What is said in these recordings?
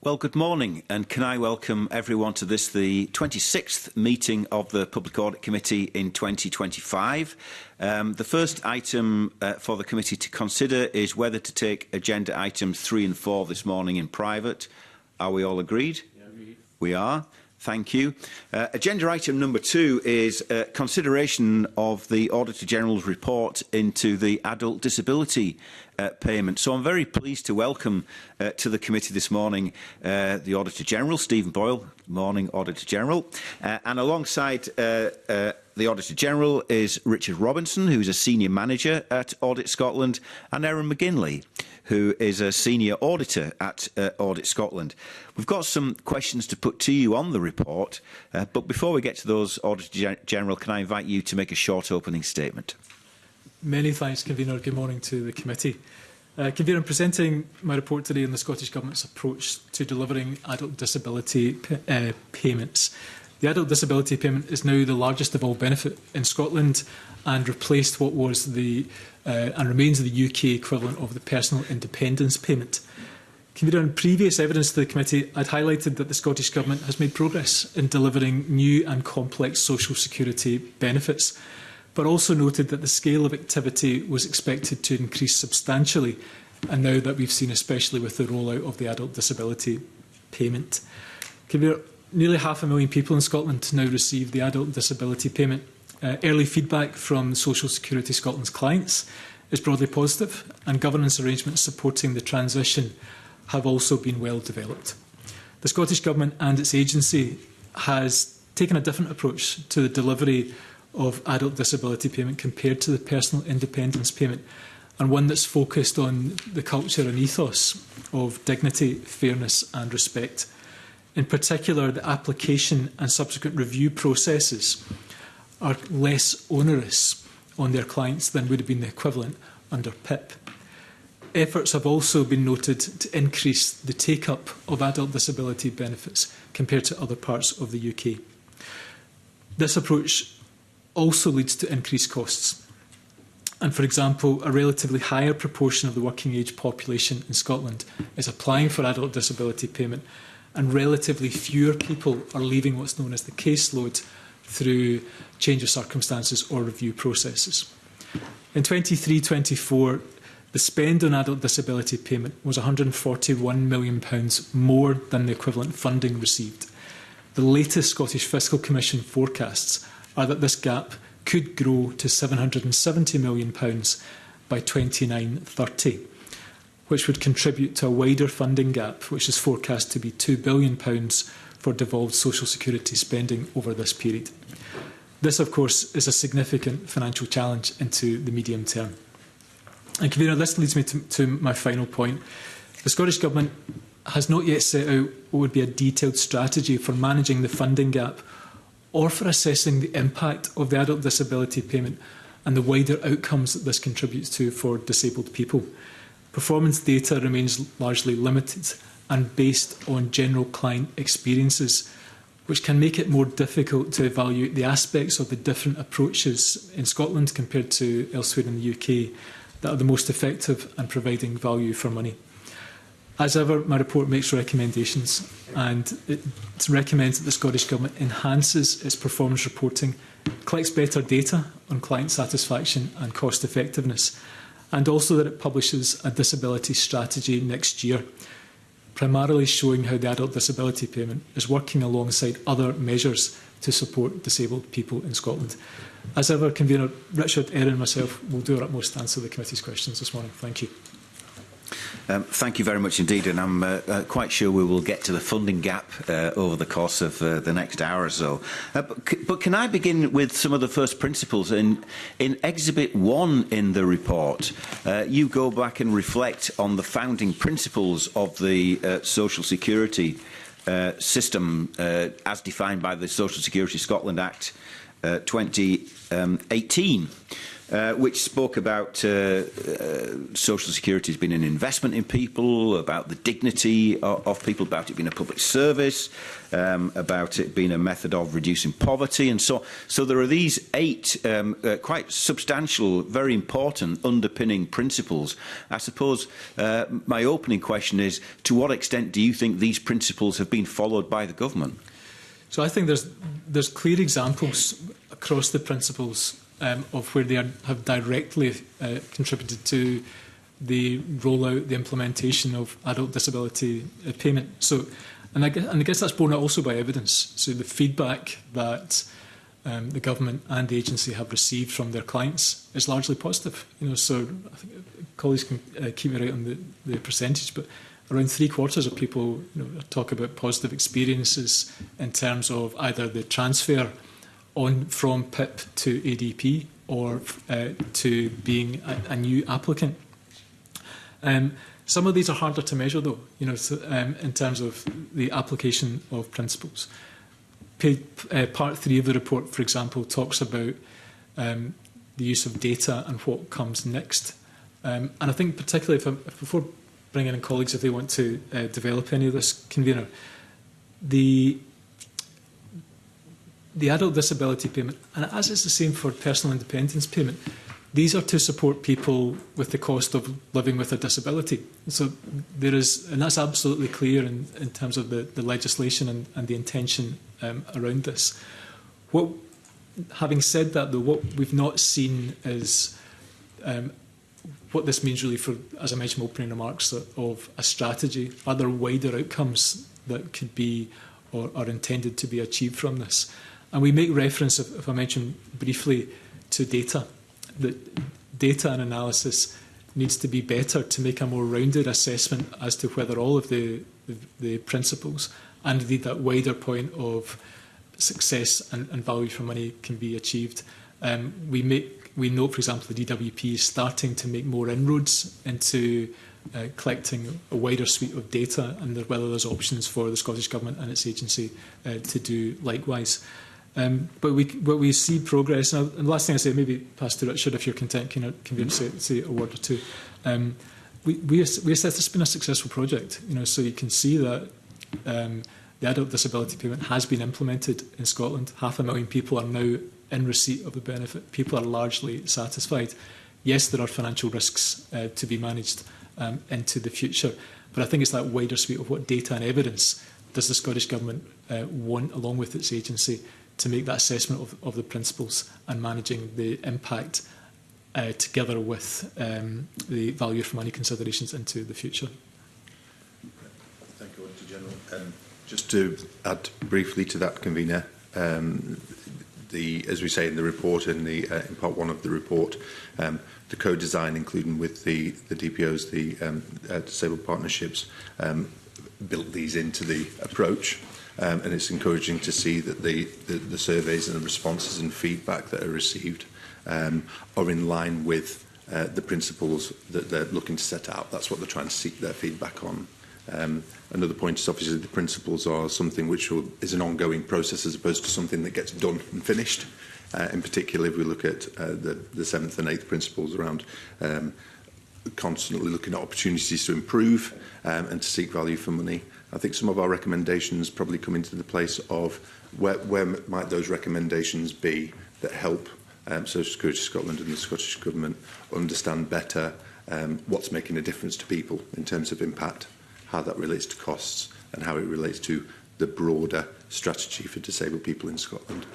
Well, good morning, and can I welcome everyone to this, the 26th meeting of the Public Audit Committee in 2025. The first item for the committee to consider is whether to take agenda items 3 and 4 this morning in private. Are we all agreed? Yeah, agreed. We are. Thank you. Agenda item number 2 is consideration of the Auditor General's report into the adult disability payment. So I'm very pleased to welcome to the committee this morning the Auditor General, Stephen Boyle. Good morning, Auditor General. And alongside the Auditor General is Richard Robinson, who is a Senior Manager at Audit Scotland, and Erin McGinley, who is a Senior Auditor at Audit Scotland. We've got some questions to put to you on the report, but before we get to those, Auditor General, can I invite you to make a short opening statement? Many thanks, Convener. Good morning to the committee. Convener, I'm presenting my report today on the Scottish Government's approach to delivering adult disability payments. The adult disability payment is now the largest of all benefit in Scotland and replaced what was and remains the UK equivalent of the personal independence payment. Convener, in previous evidence to the committee, I'd highlighted that the Scottish Government has made progress in delivering new and complex social security benefits, but also noted that the scale of activity was expected to increase substantially, and now that we've seen, especially with the rollout of the adult disability payment. Convener, nearly 500,000 people in Scotland now receive the adult disability payment. Early feedback from Social Security Scotland's clients is broadly positive, and governance arrangements supporting the transition have also been well developed. The Scottish Government and its agency has taken a different approach to the delivery of adult disability payment compared to the personal independence payment, and one that's focused on the culture and ethos of dignity, fairness and respect. In particular, the application and subsequent review processes are less onerous on their clients than would have been the equivalent under PIP. Efforts have also been noted to increase the take-up of adult disability benefits compared to other parts of the UK. This approach also leads to increased costs. And for example, a relatively higher proportion of the working age population in Scotland is applying for adult disability payment, and relatively fewer people are leaving what's known as the caseload through change of circumstances or review processes. In 23-24, the spend on adult disability payment was £141 million more than the equivalent funding received. The latest Scottish Fiscal Commission forecasts are that this gap could grow to £770 million by 29-30, which would contribute to a wider funding gap, which is forecast to be £2 billion for devolved social security spending over this period. This, of course, is a significant financial challenge into the medium term. And, Convener, this leads me to my final point. The Scottish Government has not yet set out what would be a detailed strategy for managing the funding gap or for assessing the impact of the adult disability payment and the wider outcomes that this contributes to for disabled people. Performance data remains largely limited and based on general client experiences, which can make it more difficult to evaluate the aspects of the different approaches in Scotland compared to elsewhere in the UK that are the most effective and providing value for money. As ever, my report makes recommendations, and it recommends that the Scottish Government enhances its performance reporting, collects better data on client satisfaction and cost effectiveness, and also that it publishes a disability strategy next year, primarily showing how the adult disability payment is working alongside other measures to support disabled people in Scotland. As ever, Convener, Richard, Erin and myself will do our utmost to answer the committee's questions this morning. Thank you. Thank you very much indeed, and I'm quite sure we will get to the funding gap over the course of the next hour or so. But can I begin with some of the first principles? In Exhibit 1 in the report, you go back and reflect on the founding principles of the social security system as defined by the Social Security Scotland Act 2018. which spoke about social security as being an investment in people, about the dignity of people, about it being a public service, about it being a method of reducing poverty, and so on. So there are these 8 quite substantial, very important underpinning principles. I suppose my opening question is, to what extent do you think these principles have been followed by the government? So I think there's clear examples across the principles of where they have directly contributed to the rollout, the implementation of adult disability payment. So, and I guess that's borne out also by evidence. So the feedback that the government and the agency have received from their clients is largely positive. So I think colleagues can keep me right on the percentage, but around 3/4 of people talk about positive experiences in terms of either the transfer on from PIP to ADP or to being a new applicant. Some of these are harder to measure, though, in terms of the application of principles. Part 3 of the report, for example, talks about the use of data and what comes next. And I think particularly before bringing in colleagues, if they want to develop any of this, convener, the adult disability payment, and as is the same for personal independence payment, these are to support people with the cost of living with a disability. So there is, and that's absolutely clear in terms of the legislation and the intention around this. Having said that, though, what we've not seen is what this means really for, as I mentioned in opening remarks, of a strategy. Are there wider outcomes that could be or are intended to be achieved from this? And we make reference, if I mention briefly, to data. That data and analysis needs to be better to make a more rounded assessment as to whether all of the principles and indeed that wider point of success and value for money can be achieved. We note, for example, the DWP is starting to make more inroads into collecting a wider suite of data, and whether there's options for the Scottish Government and its agency to do likewise. But we see progress. And the last thing I say, maybe pass to Richard if you're content, can say a word or two. We assess this has been a successful project. So you can see that the adult disability payment has been implemented in Scotland. 500,000 people are now in receipt of the benefit. People are largely satisfied. Yes, there are financial risks to be managed into the future, but I think it's that wider suite of what data and evidence does the Scottish Government want, along with its agency, to make that assessment of the principles and managing the impact together with the value for money considerations into the future. Thank you, Auditor General. Just to add briefly to that, convener, as we say in the report, in part 1 of the report, the co-design, including with the DPOs, the disabled partnerships, built these into the approach. And it's encouraging to see that the surveys and the responses and feedback that are received are in line with the principles that they're looking to set out. That's what they're trying to seek their feedback on. Another point is obviously the principles are something which is an ongoing process as opposed to something that gets done and finished. In particular, if we look at the 7th and 8th principles around constantly looking at opportunities to improve and to seek value for money, I think some of our recommendations probably come into the place of where might those recommendations be that help Social Security Scotland and the Scottish Government understand better what's making a difference to people in terms of impact, how that relates to costs, and how it relates to the broader strategy for disabled people in Scotland.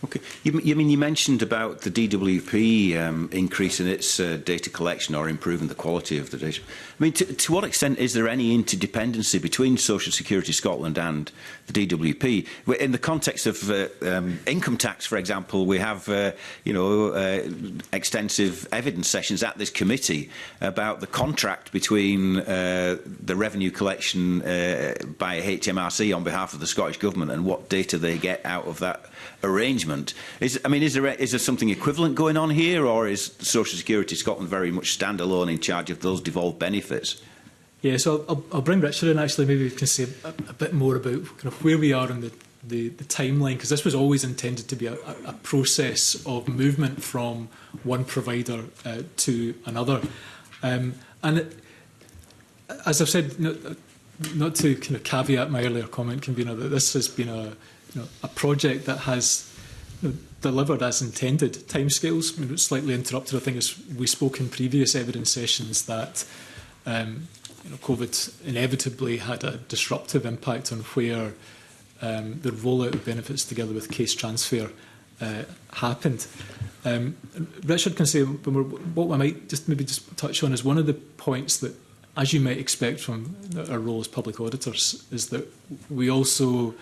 Okay. You mentioned about the DWP increasing its data collection or improving the quality of the data. I mean, to what extent is there any interdependency between Social Security Scotland and the DWP? In the context of income tax, for example, we have extensive evidence sessions at this committee about the contract between the revenue collection by HMRC on behalf of the Scottish Government and what data they get out of that arrangement. Is there something equivalent going on here, or is Social Security Scotland very much standalone in charge of those devolved benefits? Yeah, so I'll bring Richard in. Actually, maybe we can say a bit more about kind of where we are in the timeline, because this was always intended to be a process of movement from one provider to another. And as I've said, not to kind of caveat my earlier comment, convener, that this has been a project that has delivered as intended. Timescales slightly interrupted. I think as we spoke in previous evidence sessions that COVID inevitably had a disruptive impact on where the rollout of benefits together with case transfer happened. Richard can say what I might maybe touch on is one of the points that, as you might expect from our role as public auditors, is that we also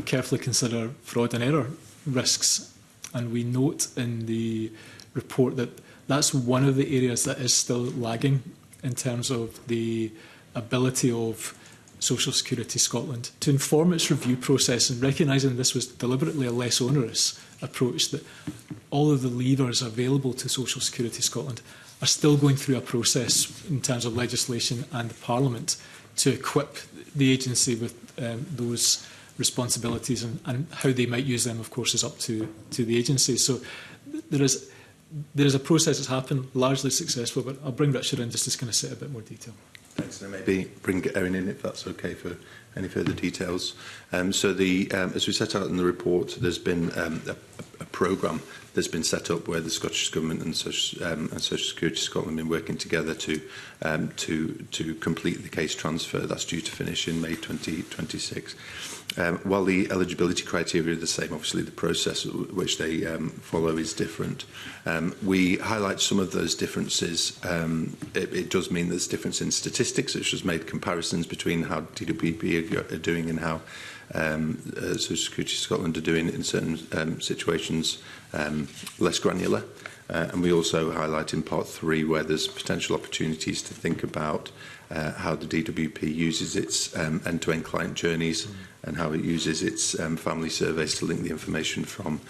carefully consider fraud and error risks. And we note in the report that that's one of the areas that is still lagging in terms of the ability of Social Security Scotland to inform its review process, and recognising this was deliberately a less onerous approach, that all of the levers available to Social Security Scotland are still going through a process in terms of legislation and the Parliament to equip the agency with those responsibilities, and how they might use them, of course, is up to the agency. So there is a process that's happened, largely successful, but I'll bring Richard in just to kind of set a bit more detail. Thanks, and maybe bring Erin in if that's okay for any further details. So as we set out in the report, there's been a programme that's been set up where the Scottish Government and Social Security Scotland have been working together to complete the case transfer. That's due to finish in May 2026. While the eligibility criteria are the same, obviously the process which they follow is different. We highlight some of those differences. It does mean there's difference in statistics, which has made comparisons between how DWP are doing and how Social Security Scotland are doing in certain situations less granular. And we also highlight in part 3 where there's potential opportunities to think about how the DWP uses its end-to-end client journeys and how it uses its family surveys to link the information from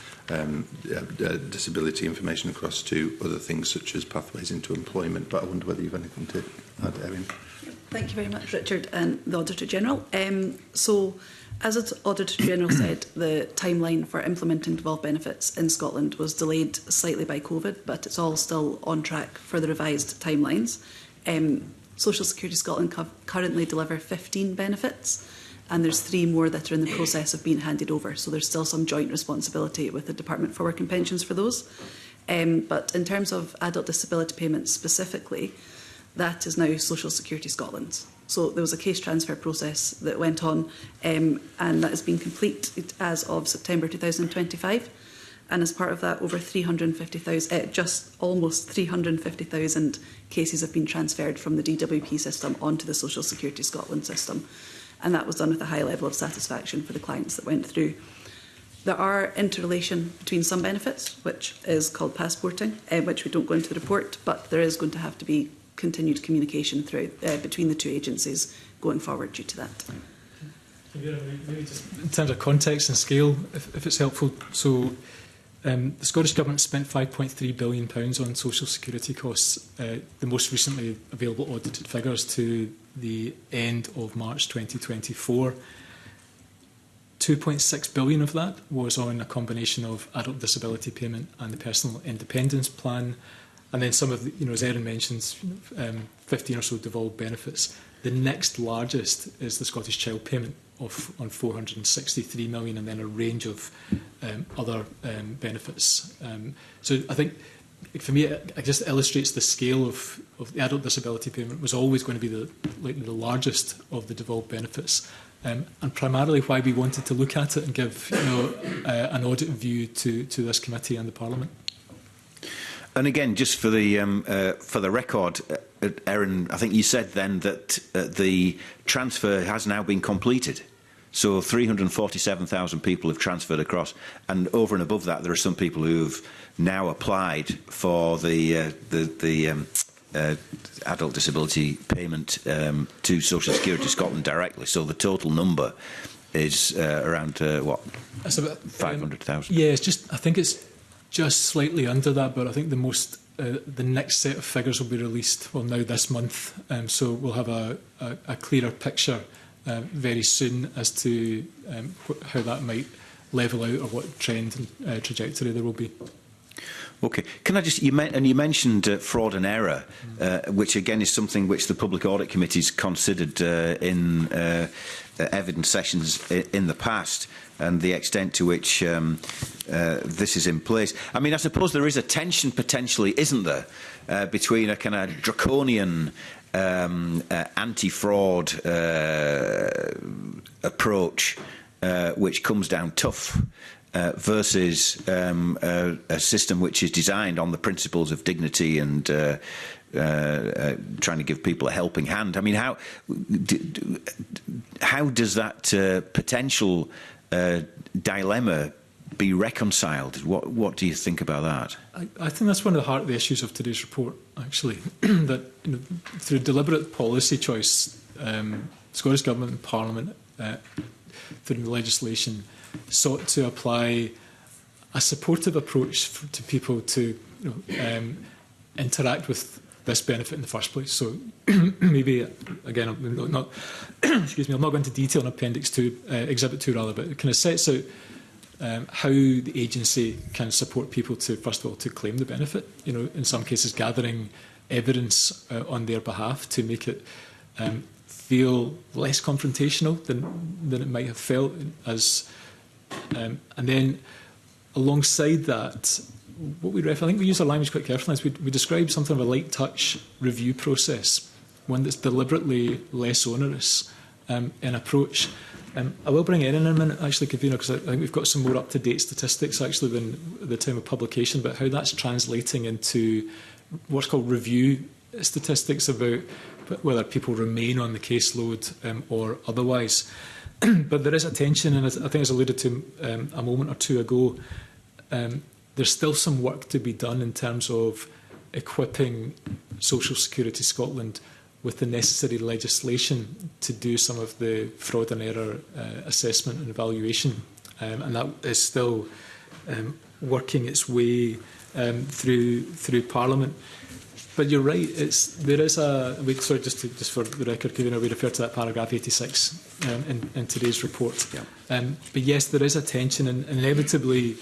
disability information across to other things such as pathways into employment. But I wonder whether you have anything to add, Erin. Thank you very much, Richard and the Auditor General. So, as the Auditor General said, the timeline for implementing devolved benefits in Scotland was delayed slightly by COVID, but it's all still on track for the revised timelines. Social Security Scotland currently deliver 15 benefits, and there's 3 more that are in the process of being handed over. So there's still some joint responsibility with the Department for Work and Pensions for those. But in terms of adult disability payments specifically, that is now Social Security Scotland's. So there was a case transfer process that went on, and that has been completed as of September 2025. And as part of that, over 350,000, just almost 350,000 cases have been transferred from the DWP system onto the Social Security Scotland system. And that was done with a high level of satisfaction for the clients that went through. There are interrelation between some benefits, which is called passporting, which we don't go into the report, but there is going to have to be continued communication through between the 2 agencies going forward due to that. Maybe just in terms of context and scale, if it's helpful. So the Scottish Government spent £5.3 billion on social security costs, the most recently available audited figures to the end of March 2024. £2.6 billion of that was on a combination of adult disability payment and the personal independence plan. And then some of the, as Erin mentions, 15 or so devolved benefits. The next largest is the Scottish Child Payment on 463 million, and then a range of other benefits. So I think, for me, it just illustrates the scale of the adult disability payment was always going to be the largest of the devolved benefits, and primarily why we wanted to look at it and give an audit view to this committee and the Parliament. And again, just for the record, Erin, I think you said then that the transfer has now been completed. So 347,000 people have transferred across, and over and above that, there are some people who have now applied for the adult disability payment to Social Security Scotland directly. So the total number is around what? That's about 500,000. Yeah, I think it's just slightly under that, but I think the next set of figures will be released, well, now this month, so we'll have a clearer picture very soon as to how that might level out or what trend and trajectory there will be. Okay. Can I just, you mentioned fraud and error, which again is something which the Public Audit Committee's considered in evidence sessions in the past, and the extent to which this is in place. I mean, I suppose there is a tension potentially, isn't there, between a kind of draconian anti-fraud approach, which comes down tough, versus a system which is designed on the principles of dignity and trying to give people a helping hand. I mean, how does that potential dilemma be reconciled? What do you think about that? I think that's one of the heart of the issues of today's report, actually, that through deliberate policy choice, Scottish Government and Parliament, through the legislation, sought to apply a supportive approach to people to interact with this benefit in the first place. So maybe, again, I'm not excuse me, I'm not going into detail on Appendix 2, Exhibit 2 rather, but it kind of sets out how the agency can support people to, first of all, to claim the benefit, in some cases gathering evidence on their behalf to make it feel less confrontational than it might have felt as. And then alongside that, I think we use our language quite carefully. We describe something of a light touch review process, one that's deliberately less onerous in approach. I will bring Erin in a minute, actually, Convener, because I think we've got some more up-to-date statistics, actually, than at the time of publication, but how that's translating into what's called review statistics about whether people remain on the caseload or otherwise. But there is a tension, and I think as alluded to a moment or two ago, there's still some work to be done in terms of equipping Social Security Scotland with the necessary legislation to do some of the fraud and error assessment and evaluation. And that is still working its way through Parliament. But you're right. There is a. Just for the record, we refer to that paragraph 86 in today's report. Yeah. But yes, there is a tension, and inevitably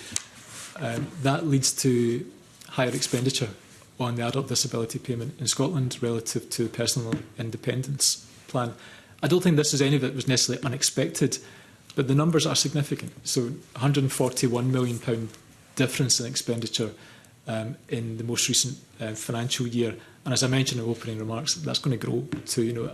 that leads to higher expenditure on the adult disability payment in Scotland relative to the personal independence plan. I don't think this is any of it was necessarily unexpected, but the numbers are significant. So, £141 million difference in expenditure in the most recent financial year, and as I mentioned in opening remarks, that's going to grow to,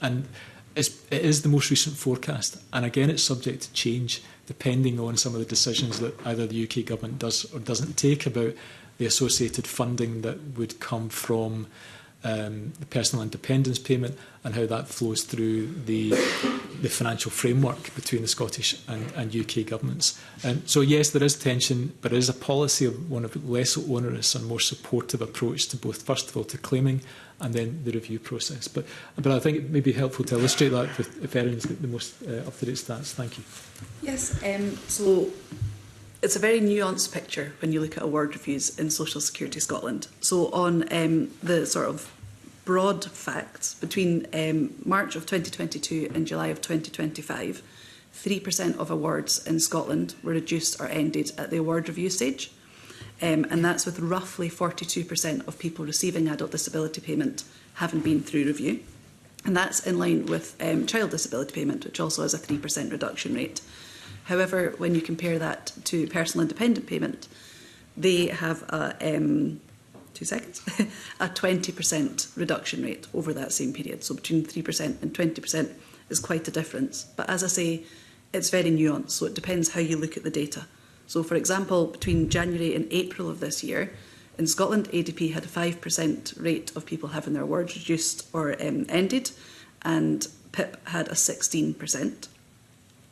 and it is the most recent forecast, and again it's subject to change depending on some of the decisions that either the UK government does or doesn't take about the associated funding that would come from the personal independence payment and how that flows through the financial framework between the Scottish and UK governments. So yes, there is tension, but it is a policy of one of less onerous and more supportive approach to both, first of all, to claiming and then the review process. But I think it may be helpful to illustrate that if Erin's got the most up-to-date stats. Thank you. Yes, so it's a very nuanced picture when you look at award reviews in Social Security Scotland. So on the sort of broad facts, between March of 2022 and July of 2025, 3% of awards in Scotland were reduced or ended at the award review stage. And that's with roughly 42% of people receiving adult disability payment having been through review. And that's in line with child disability payment, which also has a 3% reduction rate. However, when you compare that to personal independent payment, they have a 20% reduction rate over that same period. So between 3% and 20% is quite a difference. But as I say, it's very nuanced, so it depends how you look at the data. So for example, between January and April of this year, in Scotland, ADP had a 5% rate of people having their awards reduced or ended, and PIP had a 16%.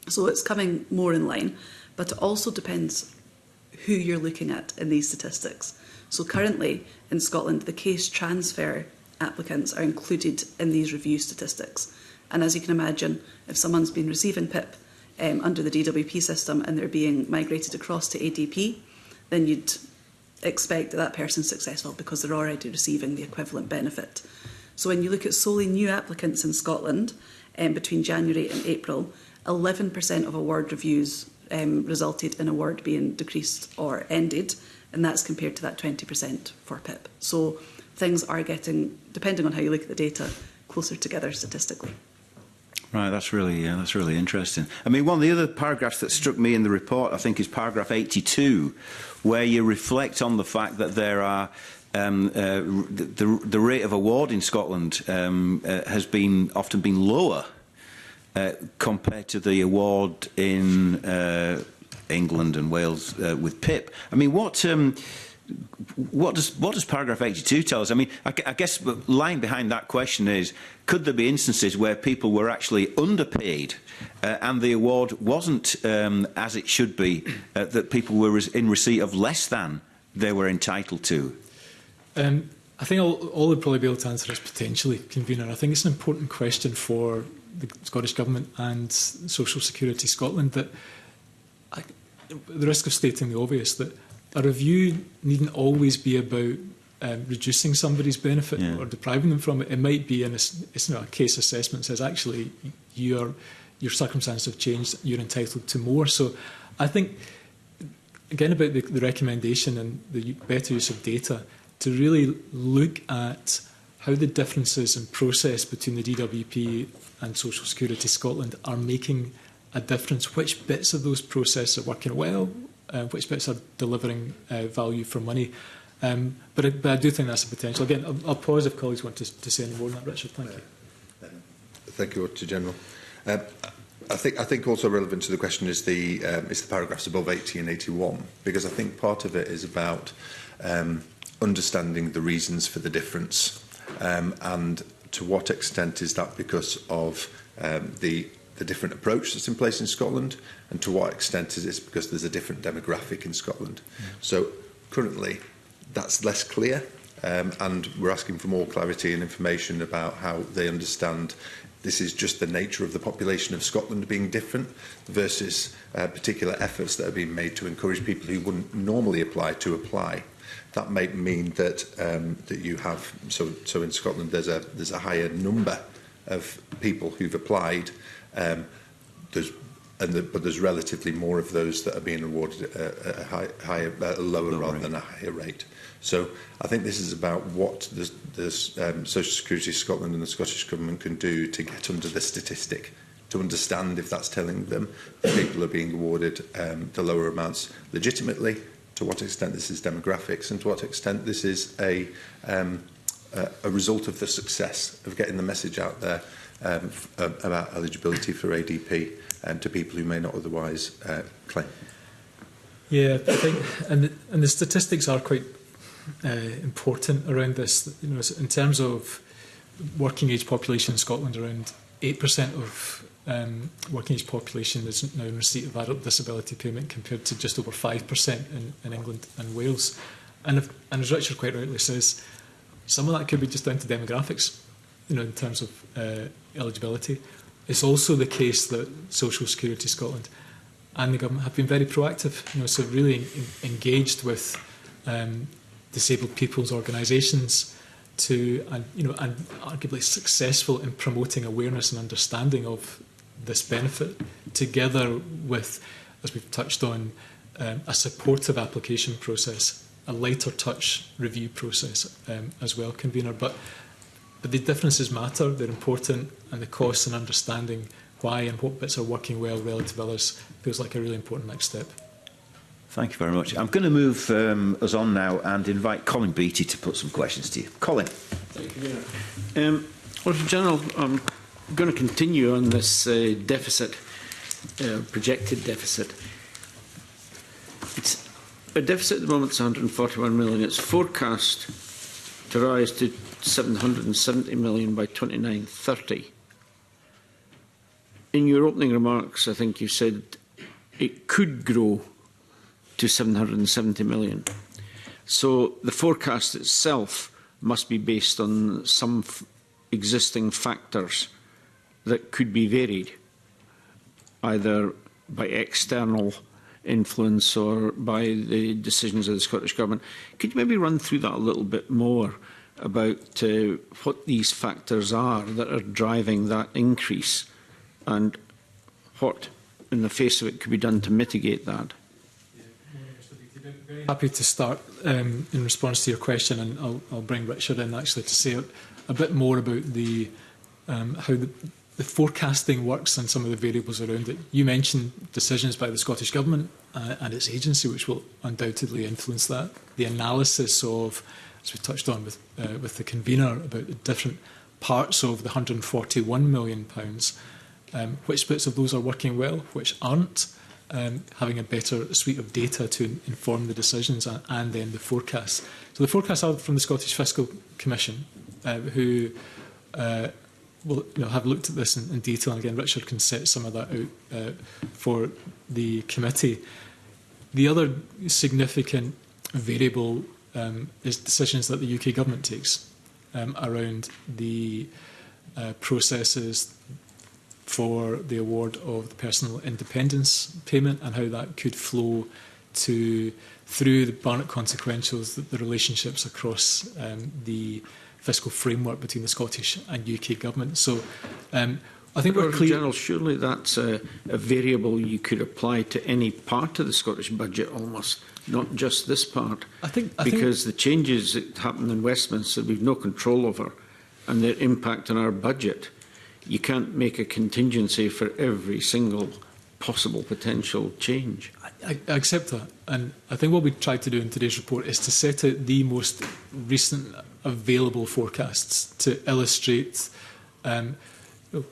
So it's coming more in line, but it also depends who you're looking at in these statistics. So currently in Scotland, the case transfer applicants are included in these review statistics. And as you can imagine, if someone's been receiving PIP under the DWP system and they're being migrated across to ADP, then you'd expect that that person's successful because they're already receiving the equivalent benefit. So when you look at solely new applicants in Scotland, between January and April, 11% of award reviews resulted in award being decreased or ended, and that's compared to that 20% for PIP. So things are getting, depending on how you look at the data, closer together statistically. Right, that's really interesting. I mean, one of the other paragraphs that struck me in the report, I think, is paragraph 82, where you reflect on the fact that there are the rate of award in Scotland has often been lower compared to the award in England and Wales with PIP. I mean, what does paragraph 82 tell us? I mean, I guess lying behind that question is, could there be instances where people were actually underpaid and the award wasn't as it should be, that people were in receipt of less than they were entitled to? I think all would probably be able to answer is potentially, Convener. I think it's an important question for the Scottish Government and Social Security Scotland, that at the risk of stating the obvious, that a review needn't always be about reducing somebody's benefit or depriving them from it. It might be it's not a case assessment that says actually your circumstances have changed, you're entitled to more. So I think, again, about the recommendation and the better use of data, to really look at how the differences in process between the DWP and Social Security Scotland are making a difference, which bits of those processes are working well, which bits are delivering value for money. But I do think that's a potential. Again, I'll pause if colleagues want to say any more on that. Richard, thank you. Thank you, Auditor General. I think also relevant to the question is the paragraphs above 80 and 81, because I think part of it is about understanding the reasons for the difference, and to what extent is that because of the different approach that's in place in Scotland, and to what extent is it because there's a different demographic in Scotland. So currently that's less clear, and we're asking for more clarity and information about how they understand this is just the nature of the population of Scotland being different versus particular efforts that are being made to encourage people who wouldn't normally apply to apply. That may mean that that you have so in Scotland there's a higher number of people who've applied. But there's relatively more of those that are being awarded a lower rather than a higher rate. So I think this is about what the Social Security Scotland and the Scottish Government can do to get under the statistic, to understand if that's telling them that people are being awarded the lower amounts legitimately, to what extent this is demographics, and to what extent this is a result of the success of getting the message out there about eligibility for ADP to people who may not otherwise claim. Yeah, I think, and the statistics are quite important around this. You know, in terms of working age population in Scotland, around 8% of working age population is now in receipt of adult disability payment, compared to just over 5% in England and Wales. And as Richard quite rightly says, some of that could be just down to demographics, you know, in terms of eligibility. It's also the case that Social Security Scotland and the government have been very proactive, you know, so really engaged with disabled people's organisations and arguably successful in promoting awareness and understanding of this benefit, together with, as we've touched on, a supportive application process, a lighter touch review process as well, Convener. But the differences matter, they're important, and the costs and understanding why and what bits are working well relative to others feels like a really important next step. Thank you very much. I'm going to move us on now and invite Colin Beattie to put some questions to you. Colin. Thank you. Auditor General, I'm going to continue on this deficit, projected deficit. It's a deficit at the moment is 141 million. It's forecast to rise to 770 million by 29-30. In your opening remarks, I think you said it could grow to 770 million. So the forecast itself must be based on some existing factors that could be varied, either by external influence or by the decisions of the Scottish Government. Could you maybe run through that a little bit more about what these factors are that are driving that increase and what, in the face of it, could be done to mitigate that? Happy to start in response to your question, and I'll bring Richard in actually to say a bit more about the how the forecasting works and some of the variables around it. You mentioned decisions by the Scottish Government and its agency, which will undoubtedly influence that. The analysis of, as we touched on with the convener, about the different parts of the £141 million, which bits of those are working well, which aren't, having a better suite of data to inform the decisions, and then the forecasts. So the forecasts are from the Scottish Fiscal Commission, who will have looked at this in detail. And again, Richard can set some of that out for the committee. The other significant variable is decisions that the UK government takes around the processes for the award of the personal independence payment and how that could flow through the Barnett consequentials, the relationships across the fiscal framework between the Scottish and UK government. So I think we're clear. General, surely that's a variable you could apply to any part of the Scottish budget almost, not just this part. Because the changes that happen in Westminster we've no control over, and their impact on our budget. You can't make a contingency for every single possible potential change. I accept that. And I think what we tried to do in today's report is to set out the most recent available forecasts to illustrate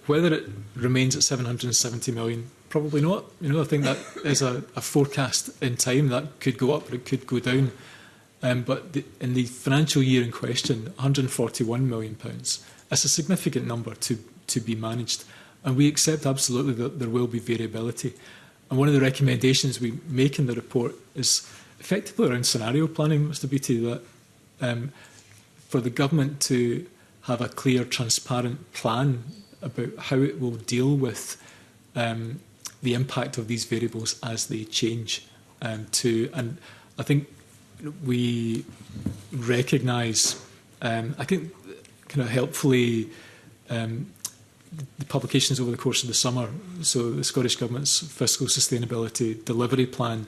whether it remains at 770 million. Probably not. I think that is a forecast in time. That could go up or it could go down. But in the financial year in question, £141 million, that's a significant number to be managed. And we accept absolutely that there will be variability. And one of the recommendations we make in the report is effectively around scenario planning, Mr Beattie, that for the government to have a clear, transparent plan about how it will deal with the impact of these variables as they change. And I think we recognise, I think kind of helpfully, the publications over the course of the summer, so the Scottish Government's Fiscal Sustainability Delivery Plan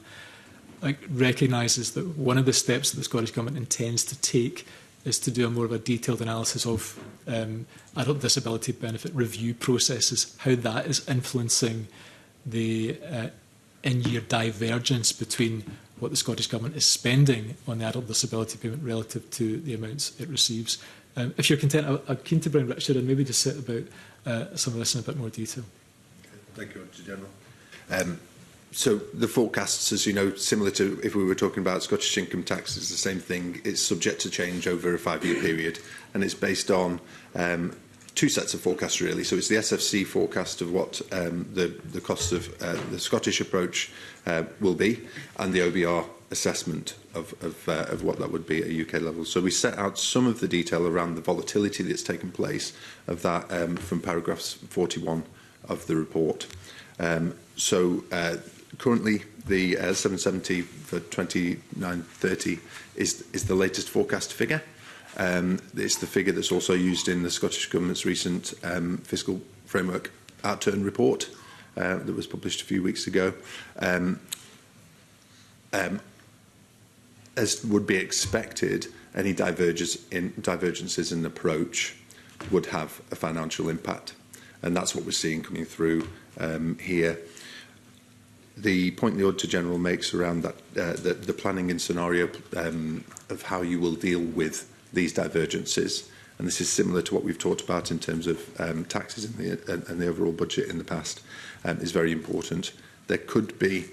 recognises that one of the steps that the Scottish Government intends to take is to do a more of a detailed analysis of adult disability benefit review processes, how that is influencing the in-year divergence between what the Scottish Government is spending on the adult disability payment relative to the amounts it receives. If you're content, I'm keen to bring Richard in, maybe to sit about some of this in a bit more detail. Thank you, Mr General. So the forecasts, as you know, similar to if we were talking about Scottish income tax, is the same thing. It's subject to change over a 5-year period, and it's based on two sets of forecasts, really. So it's the SFC forecast of what the costs of the Scottish approach will be, and the OBR assessment of what that would be at a UK level. So we set out some of the detail around the volatility that's taken place of that from paragraphs 41 of the report. Currently, the 770 for 29-30 is the latest forecast figure. It's the figure that's also used in the Scottish Government's recent fiscal framework outturn report that was published a few weeks ago. As would be expected, any divergences in approach would have a financial impact, and that's what we're seeing coming through here. The point the Auditor General makes around that, the planning and scenario of how you will deal with these divergences, and this is similar to what we've talked about in terms of taxes and the overall budget in the past, is very important. There could be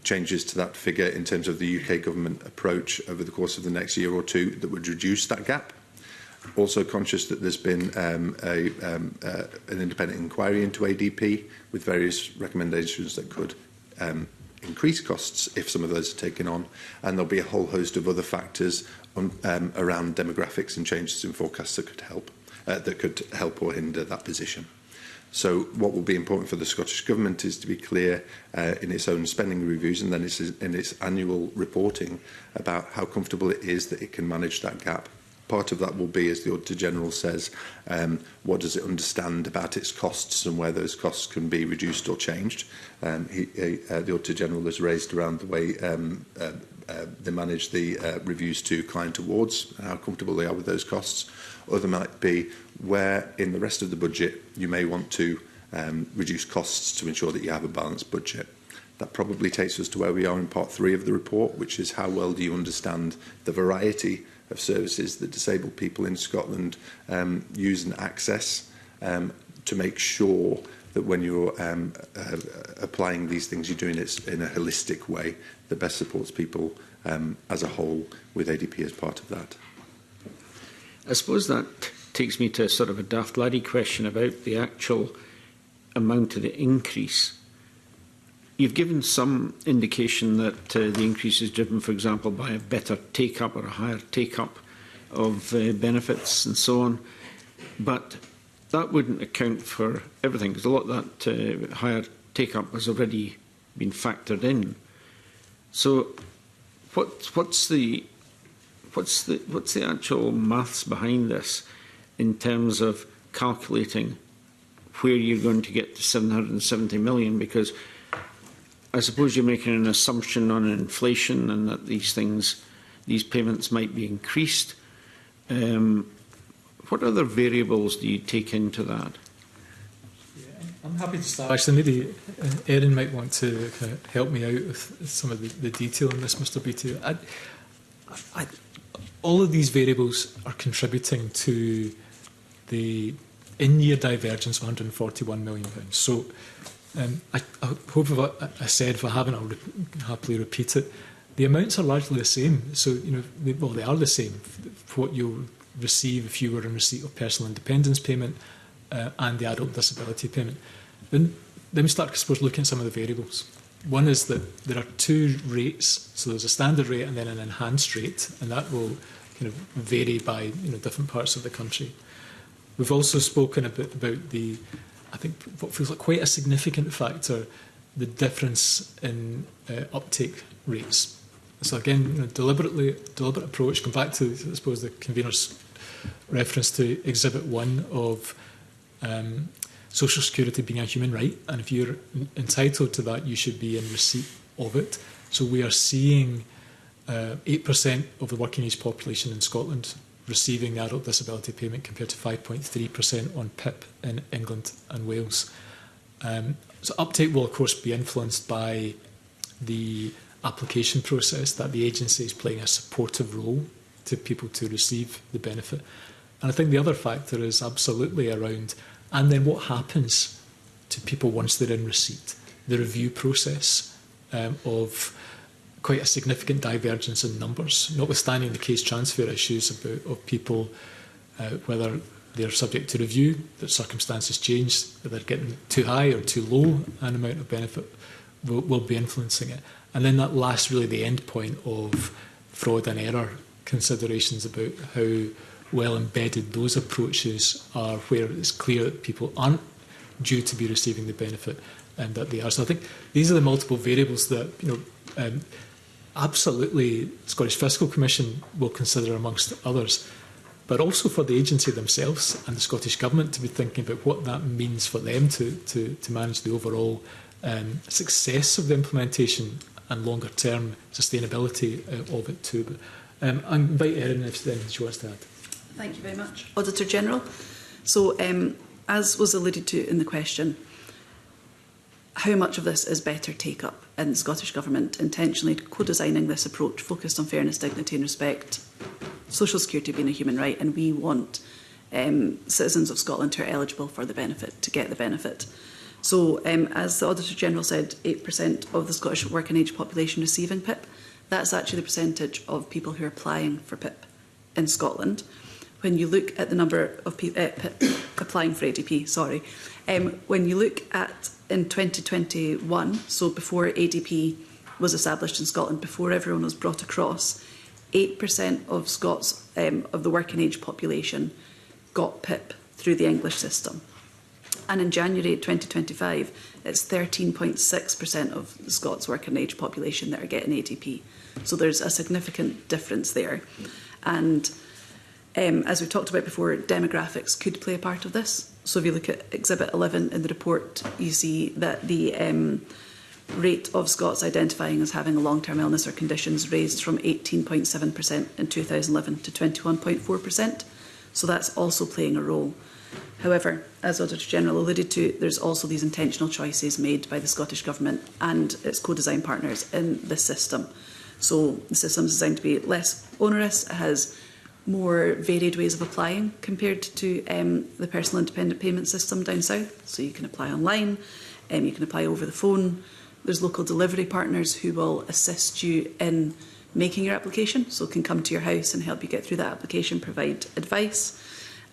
changes to that figure in terms of the UK government approach over the course of the next year or two that would reduce that gap. Also conscious that there's been an independent inquiry into ADP with various recommendations that could increase costs if some of those are taken on, and there'll be a whole host of other factors around demographics and changes in forecasts that could help or hinder that position. So what will be important for the Scottish Government is to be clear in its own spending reviews and then in its annual reporting about how comfortable it is that it can manage that gap part of that will be, as the Auditor General says, what does it understand about its costs and where those costs can be reduced or changed. The Auditor General has raised around the way they manage the reviews to client awards, how comfortable they are with those costs. Other might be where in the rest of the budget you may want to reduce costs to ensure that you have a balanced budget. That probably takes us to where we are in part 3 of the report, which is how well do you understand the variety of services that disabled people in Scotland use and access, to make sure that when you're applying these things, you're doing it in a holistic way that best supports people as a whole, with ADP as part of that. I suppose that takes me to sort of a daft laddie question about the actual amount of the increase. You've given some indication that the increase is driven, for example, by a better take-up or a higher take-up of benefits and so on, but that wouldn't account for everything, because a lot of that higher take-up has already been factored in. So, what's the actual maths behind this in terms of calculating where you're going to get to 770 million? Because I suppose you're making an assumption on inflation and that these payments might be increased. What other variables do you take into that? Yeah, I'm happy to start. Actually, maybe Erin might want to kind of help me out with some of the detail on this, Mr. Beattie. All of these variables are contributing to the in-year divergence of £141 million. So I hope if I said, if I haven't, I'll happily repeat it. The amounts are largely the same. So, they are the same. What you'll receive if you were in receipt of personal independence payment and the adult disability payment. Then we start, I suppose, looking at some of the variables. One is that there are 2 rates. So there's a standard rate and then an enhanced rate, and that will kind of vary by different parts of the country. We've also spoken a bit about I think what feels like quite a significant factor, the difference in uptake rates. So again, deliberate approach. Come back to, I suppose, the convener's reference to Exhibit 1 of Social Security being a human right, and if you're entitled to that, you should be in receipt of it. So we are seeing 8% of the working age population in Scotland receiving the adult disability payment compared to 5.3% on PIP in England and Wales. So uptake will of course be influenced by the application process, that the agency is playing a supportive role to people to receive the benefit. And I think the other factor is absolutely around, and then what happens to people once they're in receipt, the review process of quite a significant divergence in numbers, notwithstanding the case transfer issues of people, whether they're subject to review, that circumstances change, that they're getting too high or too low an amount of benefit will be influencing it. And then that last, really the end point of fraud and error considerations about how well embedded those approaches are, where it's clear that people aren't due to be receiving the benefit and that they are. So I think these are the multiple variables that absolutely Scottish Fiscal Commission will consider amongst others, but also for the agency themselves and the Scottish Government to be thinking about what that means for them to manage the overall success of the implementation and longer term sustainability of it too. But I invite Erin if there's anything she wants to add. Thank you very much. Auditor General. So as was alluded to in the question, how much of this is better take-up in the Scottish Government intentionally co-designing this approach focused on fairness, dignity and respect, social security being a human right, and we want citizens of Scotland who are eligible for the benefit to get the benefit. So as the Auditor General said, 8% of the Scottish working age population receiving PIP. That's actually the percentage of people who are applying for PIP in Scotland. When you look at the number of people applying for ADP, when you look at in 2021, so before ADP was established in Scotland, before everyone was brought across, 8% of Scots of the working age population got PIP through the English system. And in January 2025, it's 13.6% of the Scots working age population that are getting ADP. So there's a significant difference there. And As we've talked about before, demographics could play a part of this. So if you look at Exhibit 11 in the report, you see that the rate of Scots identifying as having a long-term illness or conditions raised from 18.7% in 2011 to 21.4%. So that's also playing a role. However, as Auditor General alluded to, there's also these intentional choices made by the Scottish Government and its co-design partners in this system. So the system is designed to be less onerous, it has more varied ways of applying compared to the personal independent payment system down south. So you can apply online, you can apply over the phone. There's local delivery partners who will assist you in making your application, so can come to your house and help you get through that application, provide advice.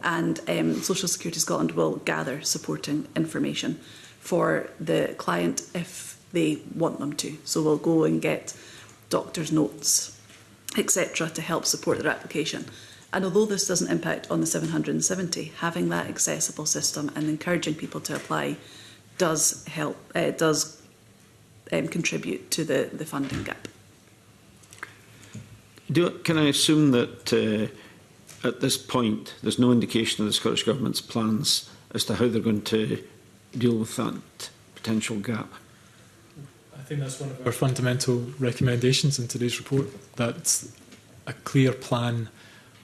And Social Security Scotland will gather supporting information for the client if they want them to. So we'll go and get doctor's notes, etc. to help support their application. And although this doesn't impact on the 770, having that accessible system and encouraging people to apply does help, contribute to the funding gap. Can I assume that at this point there's no indication of the Scottish Government's plans as to how they're going to deal with that potential gap? I think that's one of our fundamental recommendations in today's report, that a clear plan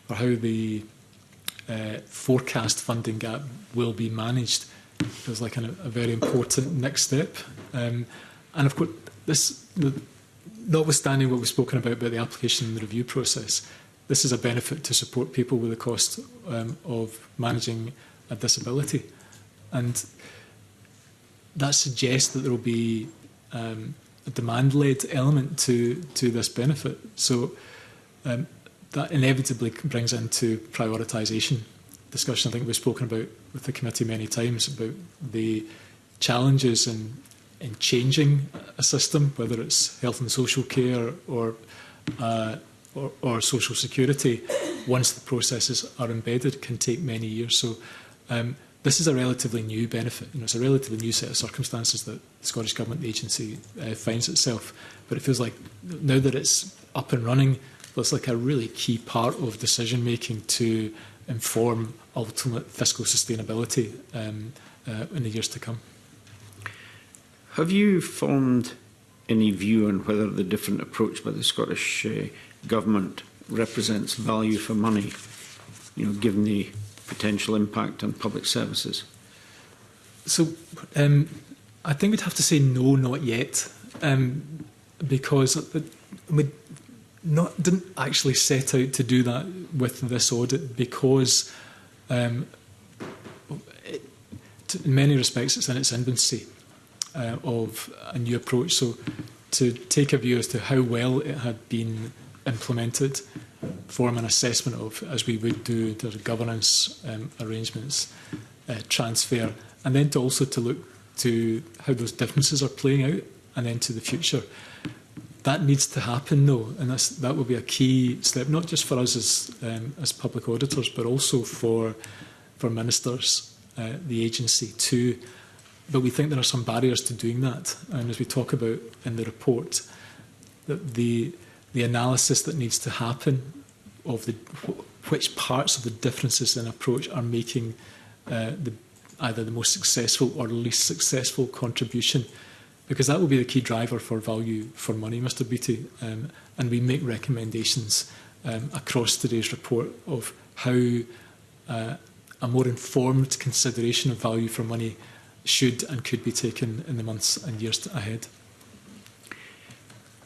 for how the forecast funding gap will be managed feels like a very important next step. And of course, notwithstanding what we've spoken about the application and the review process, this is a benefit to support people with the cost of managing a disability. And that suggests that there will be a demand-led element to this benefit. So that inevitably brings into prioritisation discussion. I think we've spoken about with the committee many times about the challenges in changing a system, whether it's health and social care or social security. Once the processes are embedded, it can take many years. So this is a relatively new benefit. It's a relatively new set of circumstances that the Scottish Government agency finds itself. But it feels like now that it's up and running, it's like a really key part of decision making to inform ultimate fiscal sustainability in the years to come. Have you formed any view on whether the different approach by the Scottish Government represents value for money, given the potential impact on public services? So I think we'd have to say no, not yet, because we didn't actually set out to do that with this audit, because in many respects it's in its infancy of a new approach. So to take a view as to how well it had been implemented, form an assessment of, as we would do in terms of governance arrangements, transfer, and then to look to how those differences are playing out, and then to the future. That needs to happen, though, and that will be a key step, not just for us as public auditors, but also for ministers, the agency too. But we think there are some barriers to doing that, and as we talk about in the report, that the analysis that needs to happen of which parts of the differences in approach are making either the most successful or least successful contribution, because that will be the key driver for value for money, Mr. Beattie. And we make recommendations across today's report of how a more informed consideration of value for money should and could be taken in the months and years ahead.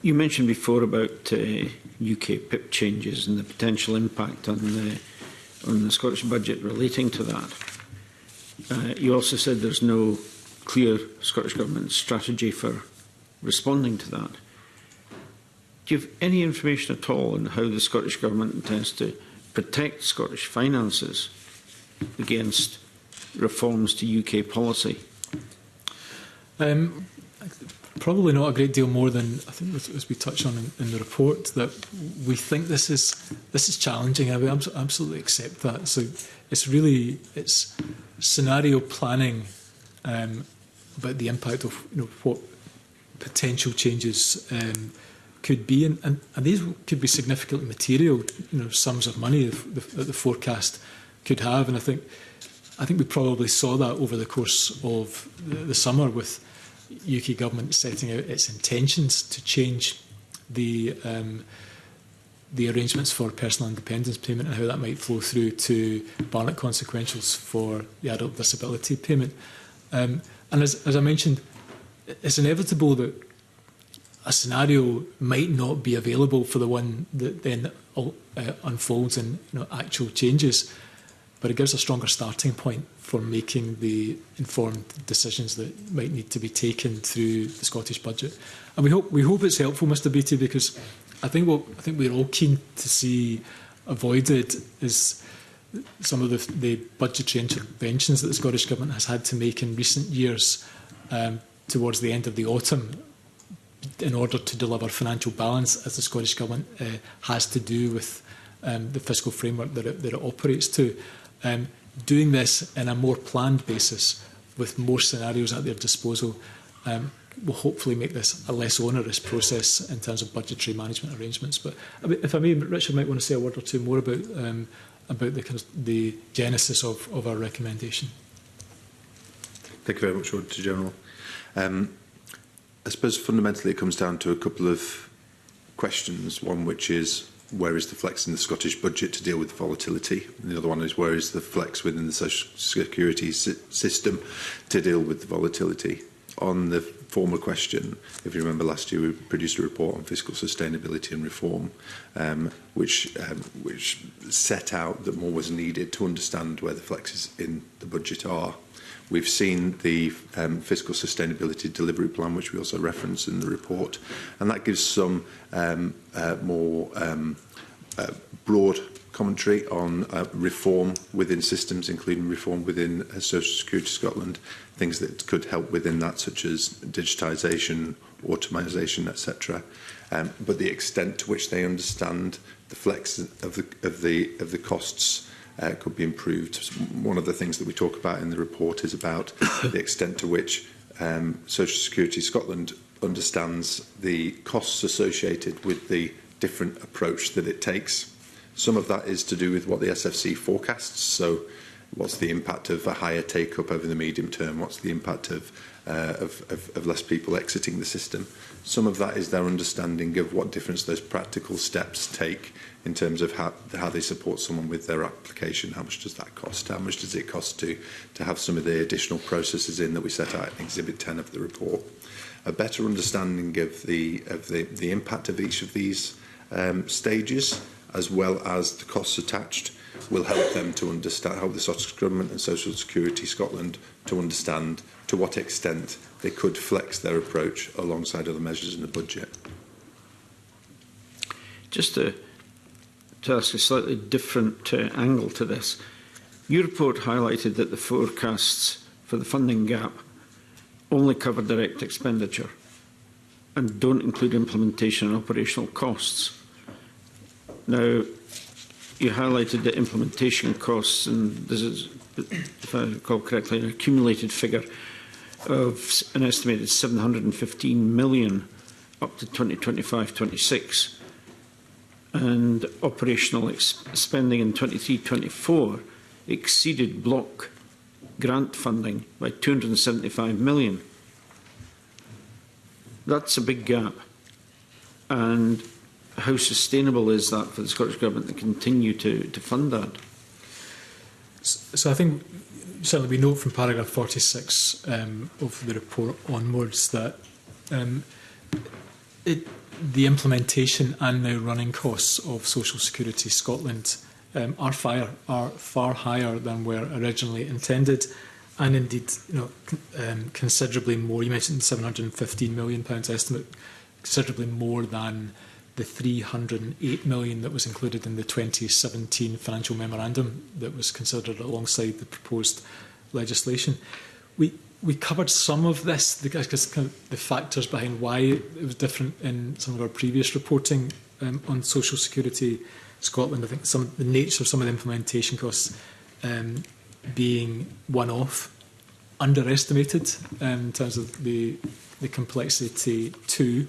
You mentioned before about UK PIP changes and the potential impact on the Scottish budget relating to that. You also said there's no clear Scottish Government strategy for responding to that. Do you have any information at all on how the Scottish Government intends to protect Scottish finances against reforms to UK policy? Probably not a great deal more than, I think, as we touch on in the report, that we think this is challenging. I would absolutely accept that. So it's scenario planning about the impact of what potential changes could be, and these could be significantly material, sums of money that the forecast could have. And I think we probably saw that over the course of the summer, with UK government setting out its intentions to change the arrangements for personal independence payment, and how that might flow through to Barnett consequentials for the adult disability payment. And as I mentioned, it's inevitable that a scenario might not be available for the one that then unfolds in actual changes, but it gives a stronger starting point for making the informed decisions that might need to be taken through the Scottish budget. And we hope it's helpful, Mr Beattie, because I think we're all keen to see avoided is some of the budgetary interventions that the Scottish Government has had to make in recent years towards the end of the autumn, in order to deliver financial balance, as the Scottish Government has to do with the fiscal framework that it operates to. Doing this in a more planned basis, with more scenarios at their disposal, will hopefully make this a less onerous process in terms of budgetary management arrangements. But if I may, Richard might want to say a word or two more about the genesis of our recommendation. Thank you very much, Auditor General. I suppose fundamentally it comes down to a couple of questions. One which is, where is the flex in the Scottish budget to deal with volatility? And the other one is, where is the flex within the social security system to deal with the volatility? On the former question, if you remember last year, we produced a report on fiscal sustainability and reform, which set out that more was needed to understand where the flexes in the budget are. We've seen the fiscal sustainability delivery plan, which we also reference in the report, and that gives some more broad commentary on reform within systems, including reform within Social Security Scotland, things that could help within that, such as digitisation, automisation, etc. But the extent to which they understand the flex of the costs could be improved. One of the things that we talk about in the report is about the extent to which Social Security Scotland understands the costs associated with the different approach that it takes. Some of that is to do with what the SFC forecasts. So what's the impact of a higher take-up over the medium term? What's the impact of less people exiting the system? Some of that is their understanding of what difference those practical steps take in terms of how they support someone with their application. How much does that cost? How much does it cost to have some of the additional processes in that we set out in Exhibit 10 of the report? A better understanding of the impact of each of these stages, as well as the costs attached, will help them to understand, help the Scottish Government and Social Security Scotland to understand to what extent they could flex their approach alongside other measures in the budget. Just to ask a slightly different angle to this, your report highlighted that the forecasts for the funding gap only cover direct expenditure and don't include implementation and operational costs. Now, you highlighted the implementation costs, and this is, if I recall correctly, an accumulated figure of an estimated 715 million up to 2025-26, and operational spending in 23-24 exceeded block grant funding by 275 million. That's a big gap. And how sustainable is that for the Scottish Government to continue to fund that? So I think certainly we note from paragraph 46 of the report onwards that the implementation and now running costs of Social Security Scotland are far higher than were originally intended, and indeed considerably more. You mentioned the £715 million estimate, considerably more than the 308 million that was included in the 2017 financial memorandum that was considered alongside the proposed legislation. We covered some of this, the factors behind why it was different in some of our previous reporting on Social Security Scotland. I think the nature of some of the implementation costs being one-off, underestimated in terms of the complexity too.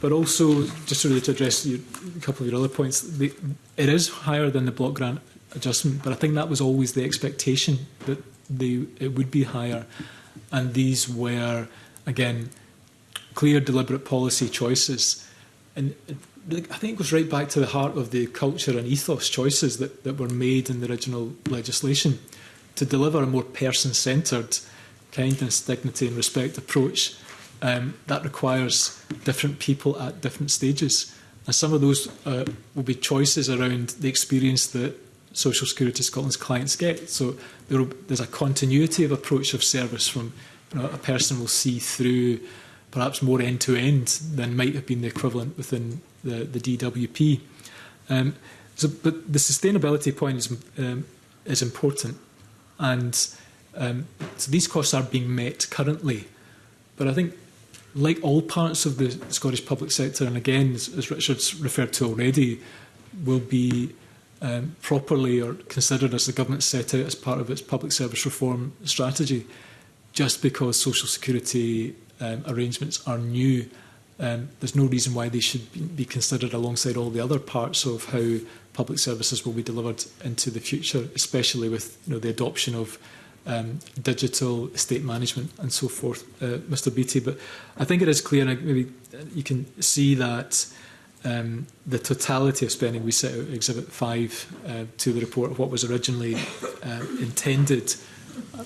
But also, just really to address a couple of your other points, it is higher than the block grant adjustment, but I think that was always the expectation, that it would be higher. And these were, again, clear, deliberate policy choices. And I think it goes right back to the heart of the culture and ethos choices that were made in the original legislation to deliver a more person-centred kindness, dignity and respect approach. That requires different people at different stages. And some of those will be choices around the experience that Social Security Scotland's clients get. So there's a continuity of approach of service from a person will see through perhaps more end-to-end than might have been the equivalent within the DWP. But the sustainability point is important. And so these costs are being met currently. But I think, like all parts of the Scottish public sector, and again, as Richard's referred to already, will be properly or considered as the government set out as part of its public service reform strategy. Just because social security arrangements are new, there's no reason why they should be considered alongside all the other parts of how public services will be delivered into the future, especially with the adoption of digital estate management and so forth, Mr. Beattie. But I think it is clear, and maybe you can see that the totality of spending, we set out Exhibit 5 to the report of what was originally intended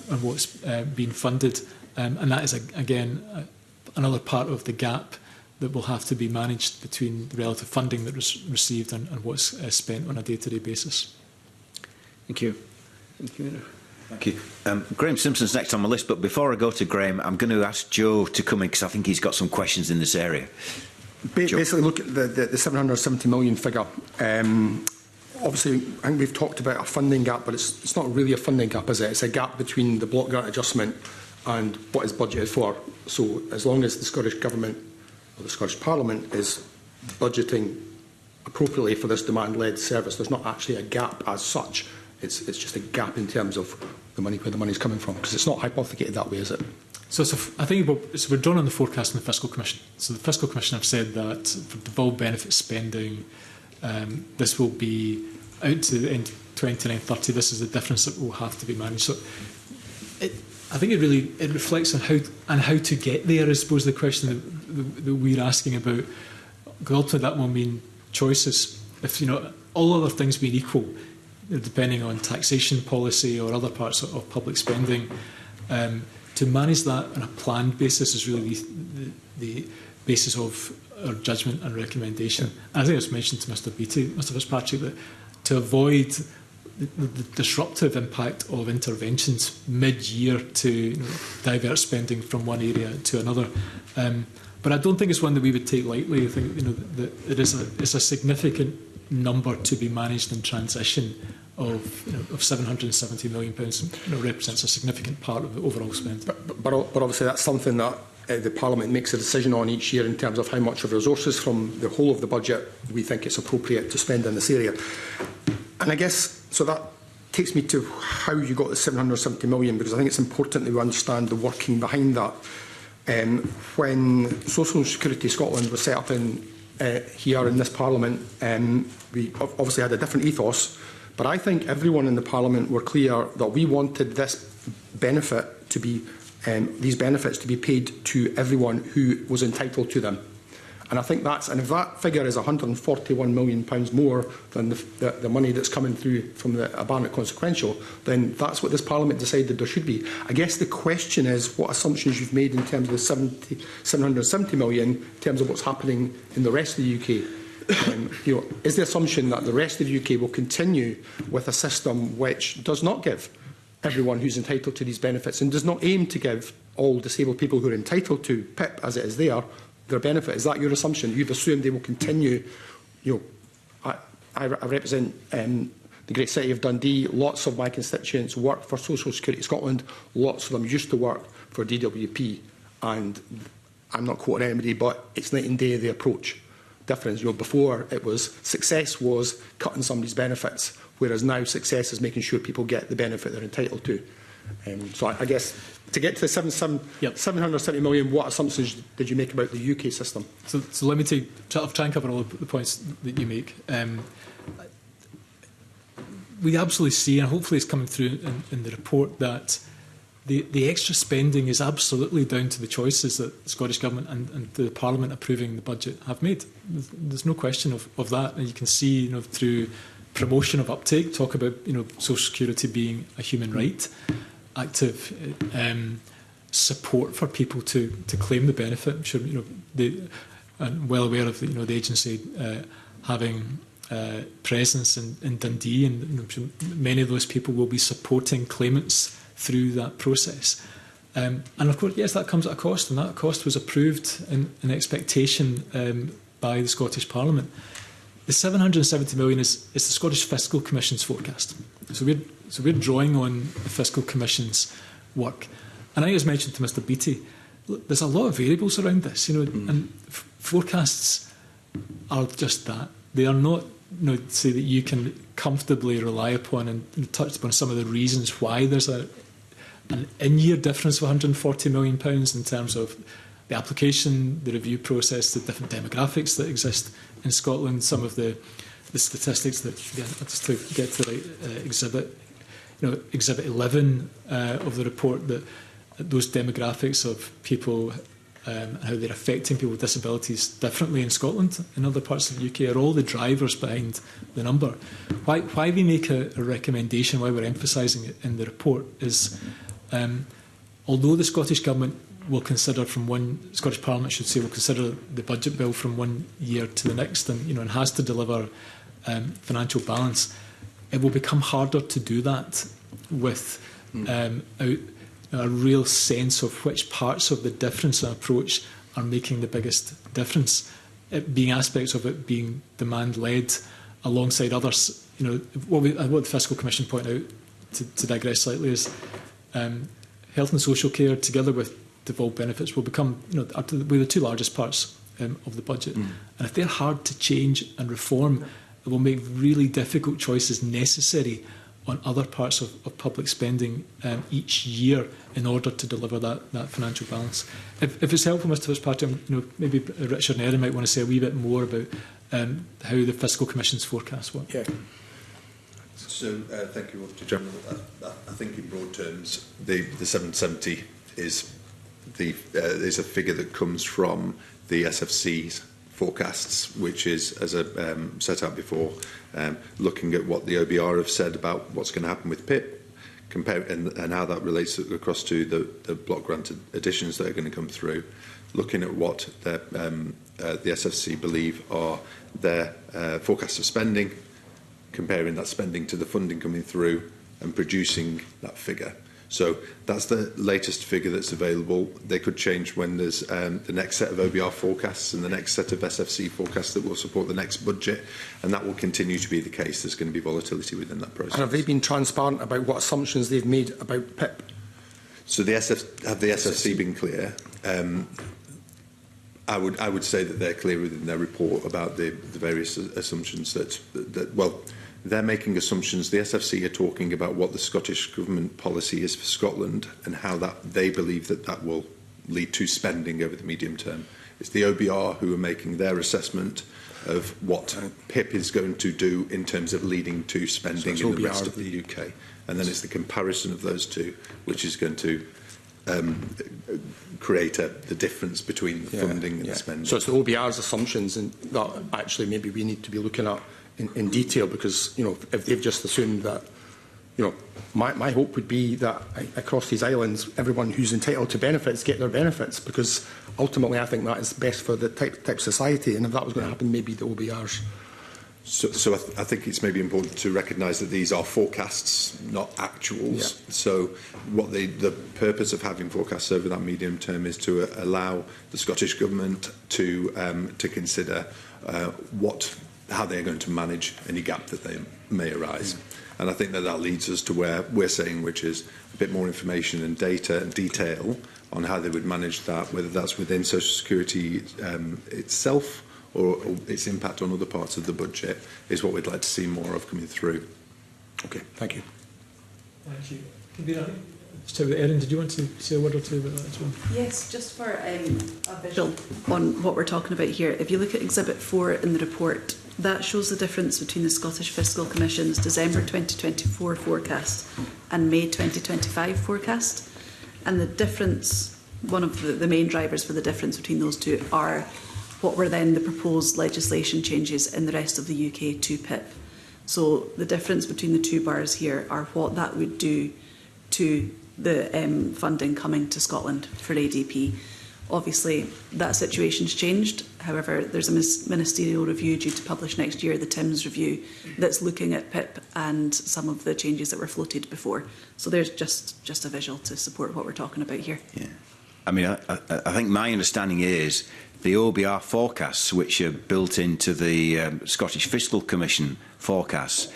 and what's been funded. And that is, again, another part of the gap that will have to be managed between the relative funding that was received and what's spent on a day-to-day basis. Thank you. Thank you. Thank you. Graham Simpson's next on my list, but before I go to Graham, I'm going to ask Joe to come in because I think he's got some questions in this area. Basically, look at the 770 million figure. Obviously, I think we've talked about a funding gap, but it's not really a funding gap, is it? It's a gap between the block grant adjustment and what is budgeted for. So as long as the Scottish Government or the Scottish Parliament is budgeting appropriately for this demand-led service, there's not actually a gap as such. It's just a gap in terms of the money, where the money is coming from, because it's not hypothecated that way, is it? So I think we're drawn on the forecast in the Fiscal Commission. So the Fiscal Commission have said that for devolved benefit spending, this will be out to the end of 29-30. This is the difference that will have to be managed. So I think it reflects on how to get there. I suppose the question that we're asking about, because ultimately that will mean choices. If all other things being equal, depending on taxation policy or other parts of public spending, to manage that on a planned basis is really the basis of our judgment and recommendation. And I think it was mentioned to Mr. Beattie, Mr. Fitzpatrick, that to avoid the disruptive impact of interventions mid-year to divert spending from one area to another. But I don't think it's one that we would take lightly. I think that it's a significant number to be managed in transition of £770 million represents a significant part of the overall spend. But obviously that's something that the Parliament makes a decision on each year in terms of how much of resources from the whole of the budget we think it's appropriate to spend in this area. And I guess, so that takes me to how you got the 770 million, because I think it's important that we understand the working behind that. When Social Security Scotland was set up here in this Parliament, we obviously had a different ethos, but I think everyone in the Parliament were clear that we wanted this benefit to be, these benefits to be paid to everyone who was entitled to them. And I think and if that figure is £141 million more than the money that's coming through from the Barnett consequential, then that's what this Parliament decided there should be. I guess the question is what assumptions you've made in terms of the 770 million, in terms of what's happening in the rest of the UK. Is the assumption that the rest of the UK will continue with a system which does not give everyone who's entitled to these benefits and does not aim to give all disabled people who are entitled to PIP as it is their benefit? Is that your assumption? You've assumed they will continue. I represent the great city of Dundee. Lots of my constituents work for Social Security Scotland. Lots of them used to work for DWP. And I'm not quoting anybody, but it's night and day the approach difference. Before it was success was cutting somebody's benefits, whereas now success is making sure people get the benefit they're entitled to. So I guess to get to the 770 million, what assumptions did you make about the UK system? So let me try and cover all the points that you make. We absolutely see, and hopefully it's coming through in the report, that the extra spending is absolutely down to the choices that the Scottish Government and the Parliament approving the budget have made. There's no question of that. And you can see, through promotion of uptake, talk about, social security being a human right, active support for people to claim the benefit. I'm sure, I'm well aware of the agency having presence in Dundee, and I'm sure many of those people will be supporting claimants through that process. And of course, yes, that comes at a cost, and that cost was approved in expectation by the Scottish Parliament. The 770 million is the Scottish Fiscal Commission's forecast. So we're drawing on the Fiscal Commission's work. And I, as mentioned to Mr Beattie, look, there's a lot of variables around this, and forecasts are just that. They are not, say that you can comfortably rely upon, and touched upon some of the reasons why there's an in-year difference of £140 million in terms of the application, the review process, the different demographics that exist in Scotland, some of the statistics that, again, just to get to the exhibit, exhibit 11 of the report, that those demographics of people and how they're affecting people with disabilities differently in Scotland and other parts of the UK are all the drivers behind the number. Why we make a recommendation, why we're emphasising it in the report is, although the Scottish Government will consider Scottish Parliament should say, will consider the budget bill from one year to the next, and and has to deliver financial balance, it will become harder to do that with a real sense of which parts of the difference and approach are making the biggest difference. It being aspects of it being demand-led alongside others. What the Fiscal Commission point out, to digress slightly, is health and social care together with devolved benefits will become the two largest parts of the budget. And if they're hard to change and reform, it will make really difficult choices necessary on other parts of public spending each year in order to deliver that financial balance. If it's helpful, Mr Fitzpatrick, maybe Richard and Erin might want to say a wee bit more about how the Fiscal Commission's forecasts work. Yeah. So, thank you, Auditor General. I think in broad terms, the 770 is a figure that comes from the SFC's forecasts, which is, as I set out before, looking at what the OBR have said about what's going to happen with PIP, and how that relates across to the block grant additions that are going to come through, looking at what the SFC believe are their forecasts of spending, comparing that spending to the funding coming through, and producing that figure. So that's the latest figure that's available. They could change when there's the next set of OBR forecasts and the next set of SFC forecasts that will support the next budget, and that will continue to be the case. There's going to be volatility within that process. And have they been transparent about what assumptions they've made about PIP? So have the SFC been clear? I would say that they're clear within their report about the various assumptions that they're making assumptions. The SFC are talking about what the Scottish Government policy is for Scotland and how that they believe that will lead to spending over the medium term. It's the OBR who are making their assessment of what PIP is going to do in terms of leading to spending in the rest of the UK. And then it's the comparison of those two which is going to create the difference between the funding and the spending. So it's the OBR's assumptions, and that actually maybe we need to be looking at in detail, because if they've just assumed that, my hope would be that across these islands everyone who's entitled to benefits get their benefits, because ultimately I think that is best for the type of society, and if that was going to happen, maybe the OBRs. So I think it's maybe important to recognise that these are forecasts, not actuals. Yeah. So what the purpose of having forecasts over that medium term is to allow the Scottish Government to consider how they're going to manage any gap that they may arise. And I think that leads us to where we're saying, which is a bit more information and data and detail on how they would manage that, whether that's within Social Security itself or its impact on other parts of the budget, is what we'd like to see more of coming through. Okay, thank you. Thank you. Erin, did you want to say a word or two about that as well? Yes, just for a visual on what we're talking about here. If you look at Exhibit 4 in the report, that shows the difference between the Scottish Fiscal Commission's December 2024 forecast and May 2025 forecast. And the difference, one of the main drivers for the difference between those two are what were then the proposed legislation changes in the rest of the UK to PIP. So the difference between the two bars here are what that would do to the funding coming to Scotland for ADP. Obviously, that situation's changed. However, there's a ministerial review due to publish next year, the TIMS review, that's looking at PIP and some of the changes that were floated before. So there's just a visual to support what we're talking about here. Yeah. I mean, I think my understanding is the OBR forecasts, which are built into the Scottish Fiscal Commission forecasts,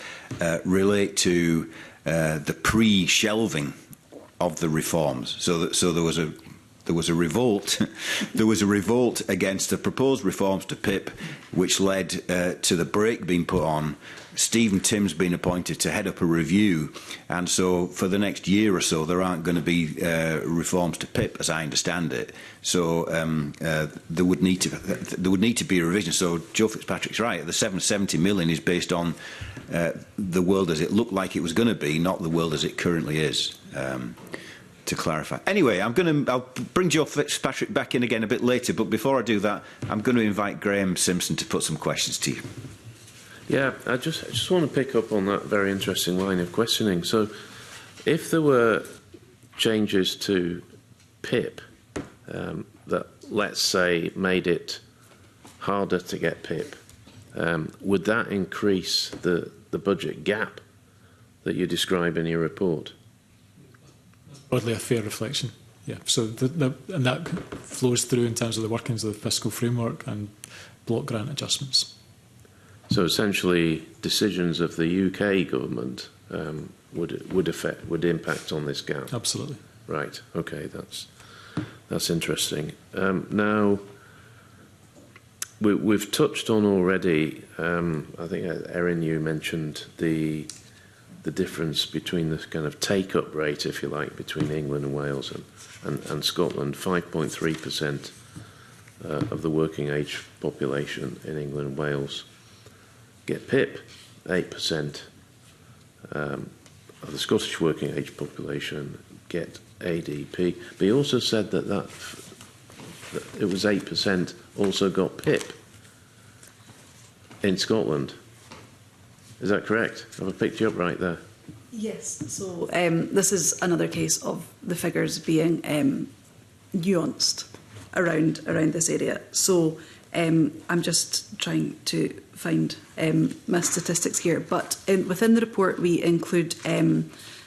relate to the pre-shelving of the reforms. So there was a revolt. There was a revolt against the proposed reforms to PIP, which led to the brake being put on. Stephen Timms being appointed to head up a review, and so for the next year or so there aren't going to be reforms to PIP, as I understand it. So there would need to be a revision. So Joe Fitzpatrick's right. The 770 million is based on the world as it looked like it was going to be, not the world as it currently is. To clarify. Anyway, I'll bring Joe Fitzpatrick back in again a bit later, but before I do that, I'm going to invite Graham Simpson to put some questions to you. Yeah, I just want to pick up on that very interesting line of questioning. So, if there were changes to PIP that, let's say, made it harder to get PIP, would that increase the budget gap that you describe in your report? Broadly a fair reflection, yeah. So and that flows through in terms of the workings of the fiscal framework and block grant adjustments. So essentially, decisions of the UK government would impact on this gap. Absolutely. Right. Okay. That's interesting. Now we've touched on already. I think Erin, you mentioned the difference between the kind of take-up rate, if you like, between England and Wales and Scotland. 5.3% of the working age population in England and Wales get PIP. 8% of the Scottish working age population get ADP. But he also said that it was 8% also got PIP in Scotland. Is that correct? Have I picked you up right there? Yes. So this is another case of the figures being nuanced around this area. So I'm just trying to find my statistics here. But within the report, we include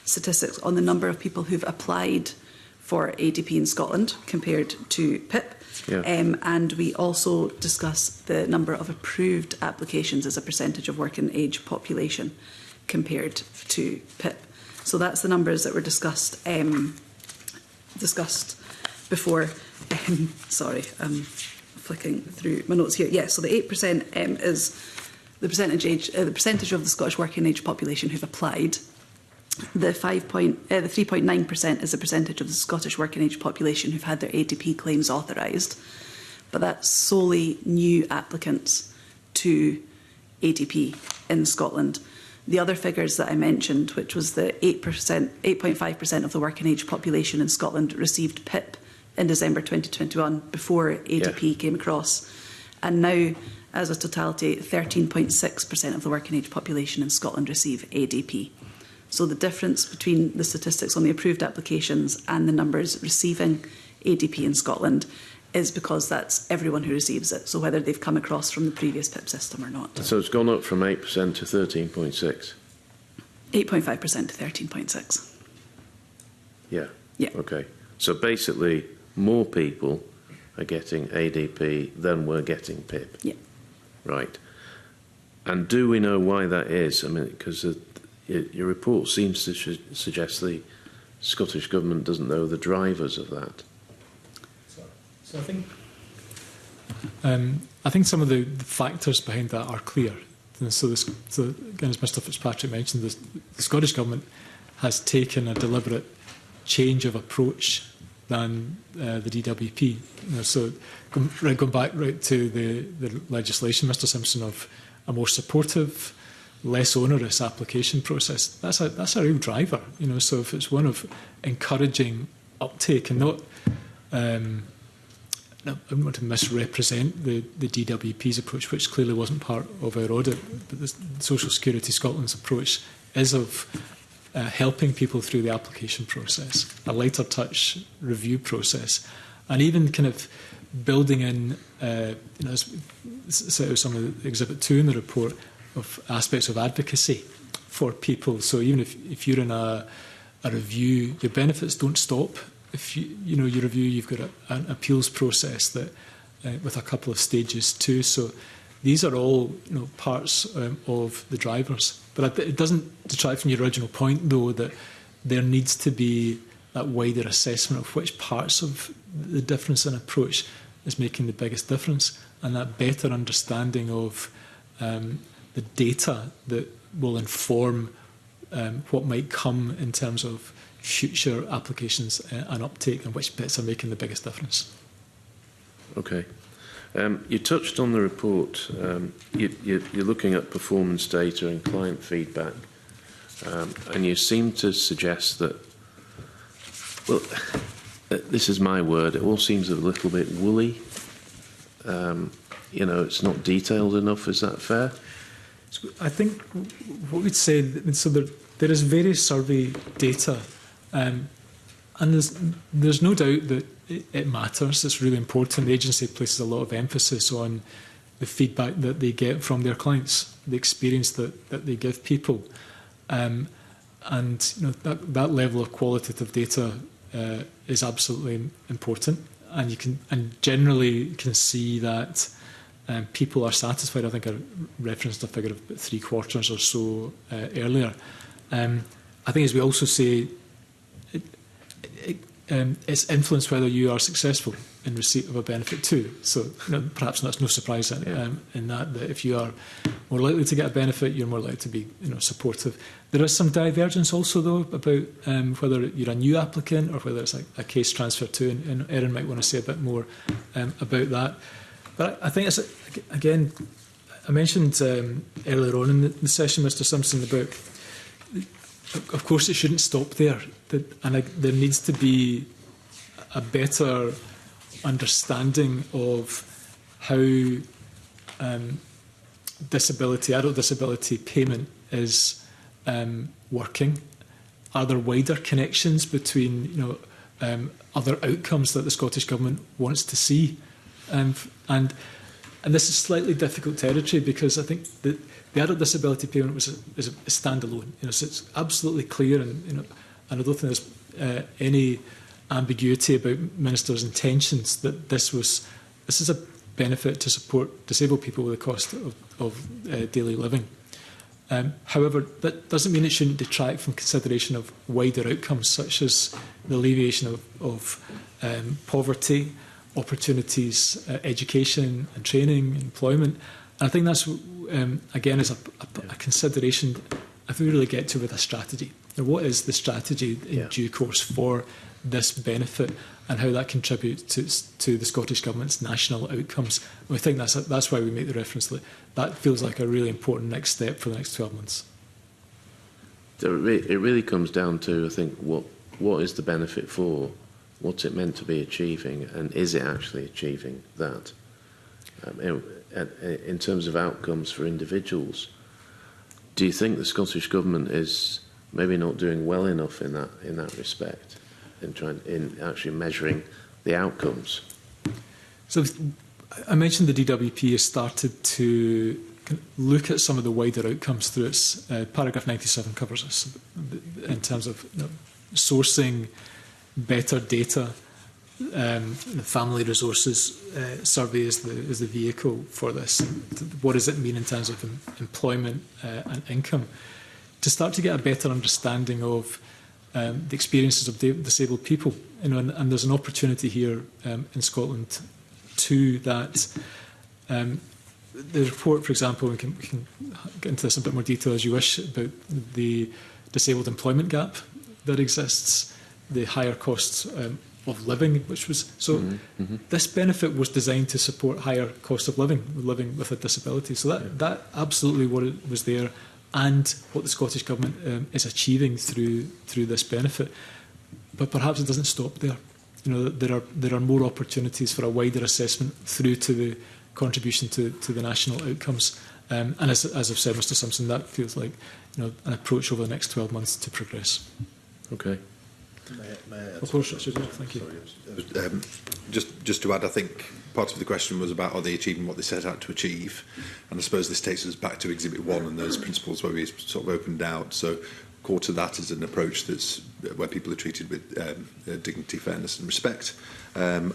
statistics on the number of people who've applied for ADP in Scotland compared to PIP. Yeah. And we also discuss the number of approved applications as a percentage of working age population compared to PIP. So that's the numbers that were discussed before. Sorry, I'm flicking through my notes here. Yeah, so the 8% is the percentage of the Scottish working age population who've applied. The 3.9% is the percentage of the Scottish working age population who've had their ADP claims authorised, but that's solely new applicants to ADP in Scotland. The other figures that I mentioned, which was the 8.5% of the working age population in Scotland received PIP in December 2021 before ADP came across, and now, as a totality, 13.6% of the working age population in Scotland receive ADP. So the difference between the statistics on the approved applications and the numbers receiving ADP in Scotland is because that's everyone who receives it, so whether they've come across from the previous PIP system or not. So it's gone up from 8% to 13.6? 8.5% to 13.6. Yeah. Yeah. Okay. So basically, more people are getting ADP than were getting PIP? Yeah. Right. And do we know why that is? I mean, because your report seems to suggest the Scottish Government doesn't know the drivers of that. So I think some of the factors behind that are clear. So again, as Mr Fitzpatrick mentioned, the Scottish Government has taken a deliberate change of approach than the DWP. You know, so going back right to the legislation, Mr Simpson, of a more supportive, less onerous application process, that's a real driver. You know, so if it's one of encouraging uptake and not, I don't want to misrepresent the DWP's approach, which clearly wasn't part of our audit, but the Social Security Scotland's approach is of helping people through the application process, a lighter touch review process, and even kind of building in, you know, set out some of the Exhibit 2 in the report of aspects of advocacy for people. So even if you're in a review, your benefits don't stop. If you know your review, you've got an appeals process that with a couple of stages too. So these are all, you know, parts of the drivers. But it doesn't detract from your original point, though, that there needs to be that wider assessment of which parts of the difference in approach is making the biggest difference, and that better understanding of the data that will inform what might come in terms of future applications and uptake, and which bits are making the biggest difference. Okay. You touched on the report. You're looking at performance data and client feedback, and you seem to suggest that, well, this is my word, it all seems a little bit woolly. You know, it's not detailed enough. Is that fair? So I think what we'd say, so there is various survey data, and there's no doubt that it matters. It's really important. The agency places a lot of emphasis on the feedback that they get from their clients, the experience that they give people, and you know, that level of qualitative data is absolutely important. And you generally can see that people are satisfied. I think I referenced a figure of about 3/4 or so earlier. I think, as we also say, it's influenced whether you are successful in receipt of a benefit too. So, you know, perhaps that's no surprise in that if you are more likely to get a benefit, you're more likely to be, you know, supportive. There is some divergence also, though, about whether you're a new applicant or whether it's a case transfer too, and Erin might want to say a bit more about that. But I think it's, again, I mentioned earlier on in the session, Mr Simpson, about, of course, it shouldn't stop there. There needs to be a better understanding of how adult disability payment is working. Are there wider connections between, you know, other outcomes that the Scottish Government wants to see? And this is slightly difficult territory, because I think that the adult disability payment is a standalone. You know, so it's absolutely clear, and you know, and I don't think there's any ambiguity about Minister's intentions that this is a benefit to support disabled people with the cost of daily living. However, that doesn't mean it shouldn't detract from consideration of wider outcomes, such as the alleviation of poverty, opportunities, education and training, employment. And I think that's, again, is a consideration if we really get to with a strategy. Now, what is the strategy in due course for this benefit, and how that contributes to the Scottish Government's national outcomes? And we think that's why we make the reference that feels like a really important next step for the next 12 months. So it really comes down to, I think, what is the benefit for? What's it meant to be achieving, and is it actually achieving that? In terms of outcomes for individuals, do you think the Scottish Government is maybe not doing well enough in that respect, in actually measuring the outcomes? So I mentioned the DWP has started to look at some of the wider outcomes through its paragraph 97 covers us in terms of, you know, sourcing better data. The family resources survey is the vehicle for this. What does it mean in terms of employment and income? To start to get a better understanding of the experiences of disabled people, you know, and there's an opportunity here in Scotland to that. The report, for example, we can get into this in a bit more detail as you wish, about the disabled employment gap that exists. the higher costs of living, which was so. This benefit was designed to support higher cost of living with a disability. So that absolutely what it was there, and what the Scottish Government is achieving through this benefit. But perhaps it doesn't stop there. You know, there are more opportunities for a wider assessment through to the contribution to the national outcomes. And as I've said, Mr Simpson, that feels like, you know, an approach over the next 12 months to progress. Okay. Of course, Richard. Yeah, thank you. Just to add, I think part of the question was about, are they achieving what they set out to achieve? And I suppose this takes us back to Exhibit 1 and those principles where we sort of opened out. So core to that is an approach that's where people are treated with dignity, fairness and respect, and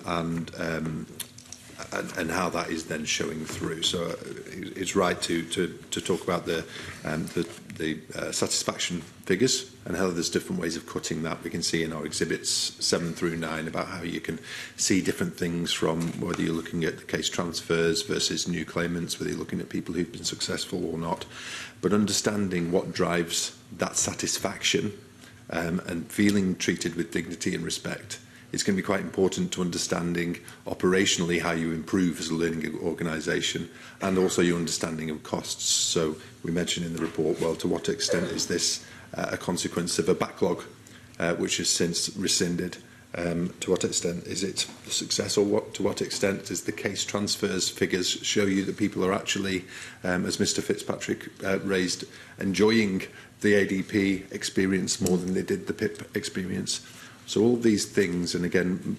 how that is then showing through. So it's right to talk about the satisfaction figures and how there's different ways of cutting that. We can see in our exhibits 7 through 9 about how you can see different things, from whether you're looking at the case transfers versus new claimants, whether you're looking at people who've been successful or not, but understanding what drives that satisfaction and feeling treated with dignity and respect. It's going to be quite important to understanding operationally how you improve as a learning organisation, and also your understanding of costs. So we mentioned in the report, well, to what extent is this a consequence of a backlog which has since rescinded? To what extent is it a success, or to what extent does the case transfers figures show you that people are actually, as Mr Fitzpatrick raised, enjoying the ADP experience more than they did the PIP experience? So all these things, and again,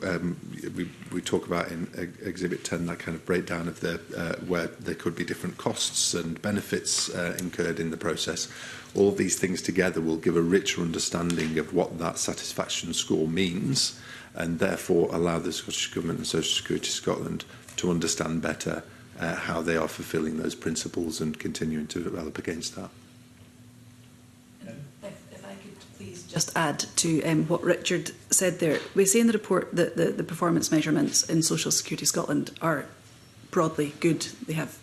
we talk about in Exhibit 10 that kind of breakdown of the where there could be different costs and benefits incurred in the process. All of these things together will give a richer understanding of what that satisfaction score means, and therefore allow the Scottish Government and Social Security Scotland to understand better how they are fulfilling those principles and continuing to develop against that. Just add to what Richard said there. We say in the report that the performance measurements in Social Security Scotland are broadly good. They have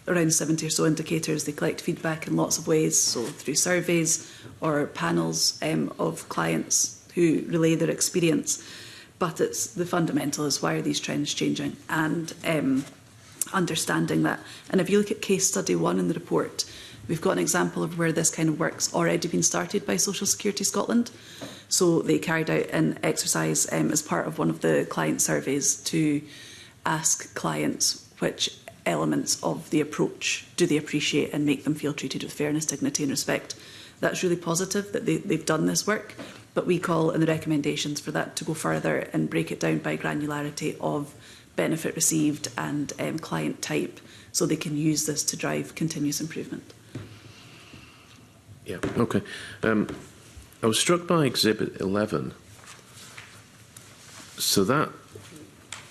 around 70 or so indicators. They collect feedback in lots of ways, so through surveys or panels of clients who relay their experience. But it's the fundamental is, why are these trends changing? And understanding that. And if you look at case study 1 in the report, we've got an example of where this kind of work's already been started by Social Security Scotland. So they carried out an exercise as part of one of the client surveys to ask clients which elements of the approach do they appreciate and make them feel treated with fairness, dignity and respect. That's really positive that they've done this work, but we call in the recommendations for that to go further and break it down by granularity of benefit received and client type, so they can use this to drive continuous improvement. Yeah, okay. I was struck by Exhibit 11. So that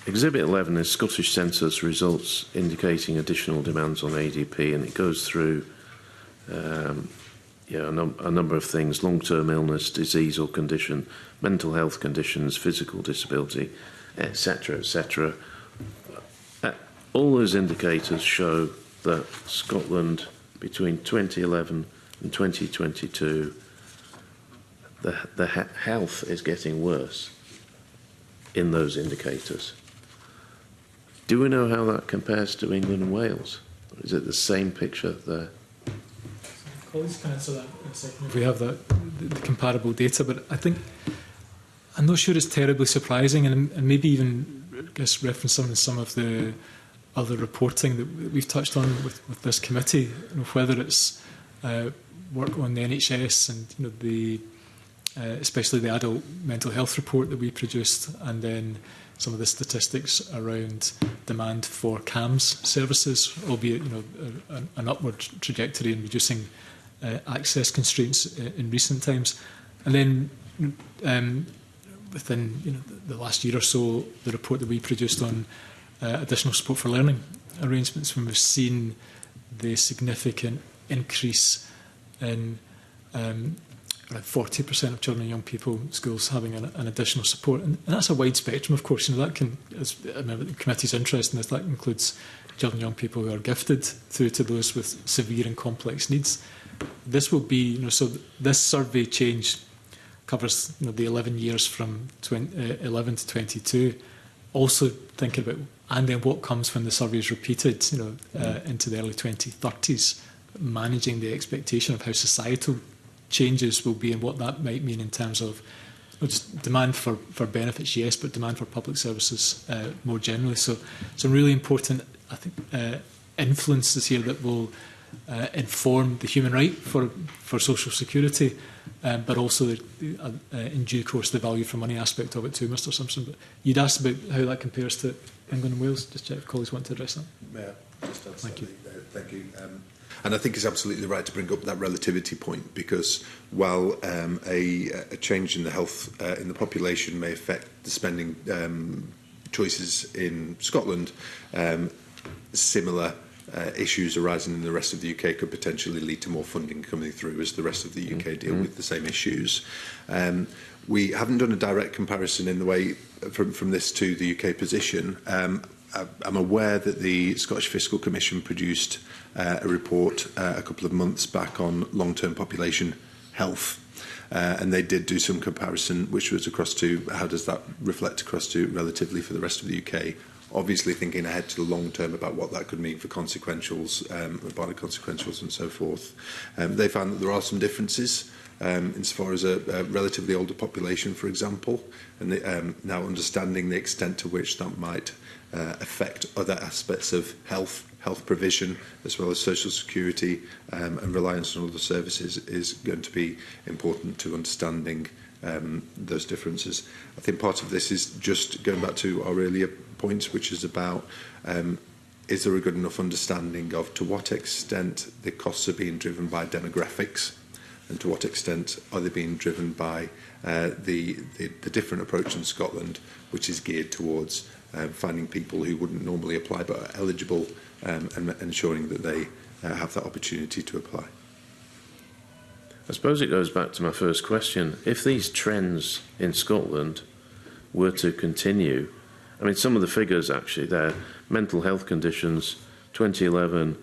Exhibit 11 is Scottish Census results indicating additional demands on ADP, and it goes through a number of things: long-term illness, disease or condition, mental health conditions, physical disability, etc., etc. All those indicators show that Scotland, between 2011 and 2022, the health is getting worse in those indicators. Do we know how that compares to England and Wales? Or is it the same picture there? Colleagues can answer that in a second if we have the comparable data, but I think I'm not sure it's terribly surprising, and maybe even I guess reference some of the other reporting that we've touched on with this committee, you know, whether it's work on the NHS and, you know, the especially the adult mental health report that we produced, and then some of the statistics around demand for CAMS services, albeit, you know, an upward trajectory in reducing access constraints in recent times. And then within, you know, the last year or so, the report that we produced on additional support for learning arrangements, when we've seen the significant increase in around 40% of children and young people in schools having an additional support. And that's a wide spectrum, of course. You know, that can, as I remember the committee's interest in this, that includes children and young people who are gifted through to those with severe and complex needs. This will be, you know, so this survey change covers the 11 years from 11 to 22. Also thinking about, and then what comes when the survey is repeated, into the early 2030s, managing the expectation of how societal changes will be and what that might mean in terms of not just demand for benefits, yes, but demand for public services more generally. So some really important, I think, influences here that will inform the human right for social security, but also in due course the value for money aspect of it too, Mr Simpson. But you'd asked about how that compares to England and Wales. Just check if colleagues want to address that. Mayor, just Thank you. Thank you. And I think it's absolutely right to bring up that relativity point, because while a change in the health in the population may affect the spending choices in Scotland, similar issues arising in the rest of the UK could potentially lead to more funding coming through as the rest of the UK deal with the same issues. We haven't done a direct comparison in the way from this to the UK position. I'm aware that the Scottish Fiscal Commission produced a report a couple of months back on long-term population health, and they did do some comparison, which was across to how does that reflect across to relatively for the rest of the UK. Obviously thinking ahead to the long term about what that could mean for consequentials, body consequentials and so forth. They found that there are some differences insofar as a relatively older population, for example, and now understanding the extent to which that might affect other aspects of health provision, as well as social security and reliance on other services, is going to be important to understanding those differences. I think part of this is just going back to our earlier points, which is about is there a good enough understanding of to what extent the costs are being driven by demographics, and to what extent are they being driven by the different approach in Scotland, which is geared towards finding people who wouldn't normally apply but are eligible, and ensuring that they have that opportunity to apply. I suppose it goes back to my first question. If these trends in Scotland were to continue, I mean, some of the figures actually there, mental health conditions, 2011,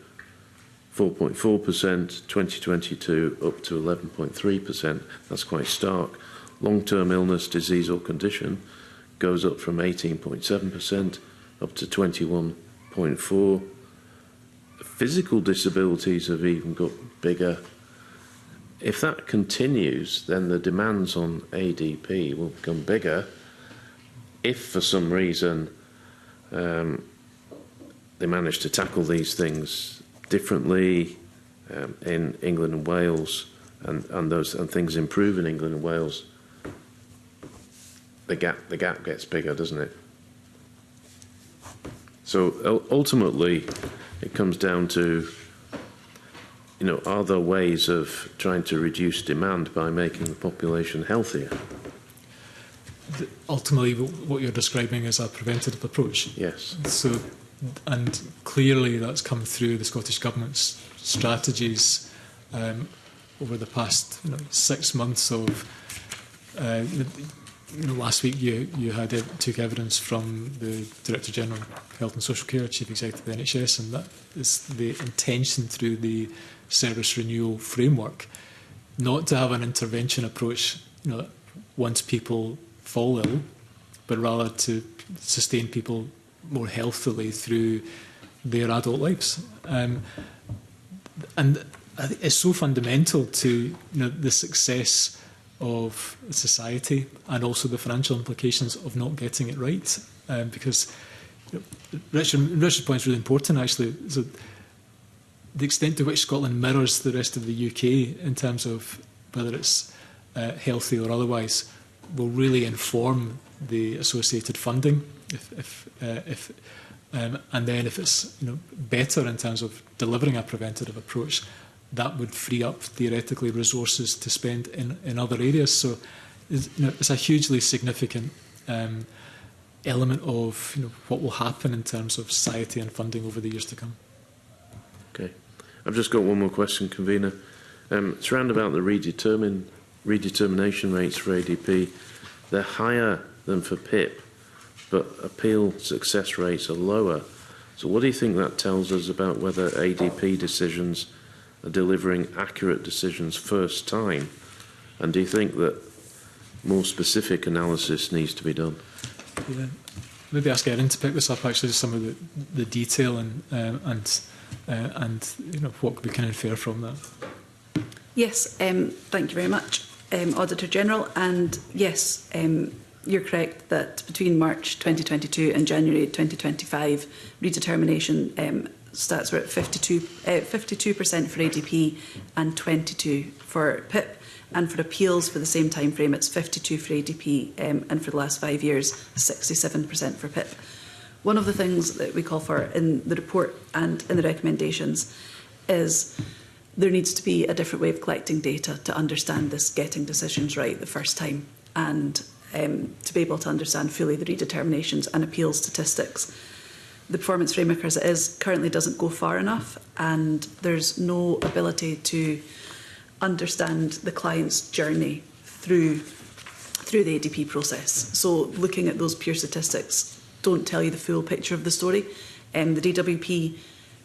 4.4%, 2022 up to 11.3%. That's quite stark. Long-term illness, disease or condition goes up from 18.7% up to 21.4%. Physical disabilities have even got bigger. If that continues, then the demands on ADP will become bigger. If for some reason they manage to tackle these things differently in England and Wales, and things improve in England and Wales, the gap gets bigger, doesn't it? So ultimately, it comes down to, are there ways of trying to reduce demand by making the population healthier? Ultimately, what you're describing is a preventative approach. Yes. So, and clearly that's come through the Scottish Government's strategies over the past 6 months of. Last week you took evidence from the Director General of Health and Social Care, Chief Executive of the NHS, and that is the intention through the service renewal framework, not to have an intervention approach, once people fall ill, but rather to sustain people more healthily through their adult lives. And I think it's so fundamental to the success of society and also the financial implications of not getting it right. Because Richard's point is really important, actually. So the extent to which Scotland mirrors the rest of the UK in terms of whether it's healthy or otherwise will really inform the associated funding. And then if it's better in terms of delivering a preventative approach, that would free up theoretically resources to spend in other areas. So it's a hugely significant element of what will happen in terms of society and funding over the years to come. Okay, I've just got one more question, Convener. It's round about the redetermination rates for ADP. They're higher than for PIP, but appeal success rates are lower. So what do you think that tells us about whether ADP decisions are delivering accurate decisions first time? And do you think that more specific analysis needs to be done. Yeah. Maybe ask Erin to pick this up, actually, some of the detail and you know, what we can infer from that. Yes, thank you very much, Auditor General. And yes, you're correct that between March 2022 and January 2025, redetermination stats were at 52% for ADP and 22% for PIP. And for appeals for the same time frame, it's 52% for ADP and for the last 5 years, 67% for PIP. One of the things that we call for in the report and in the recommendations is there needs to be a different way of collecting data to understand this getting decisions right the first time, and to be able to understand fully the redeterminations and appeal statistics. The performance framework as it is currently doesn't go far enough, and there's no ability to understand the client's journey through the ADP process. So looking at those pure statistics don't tell you the full picture of the story. The DWP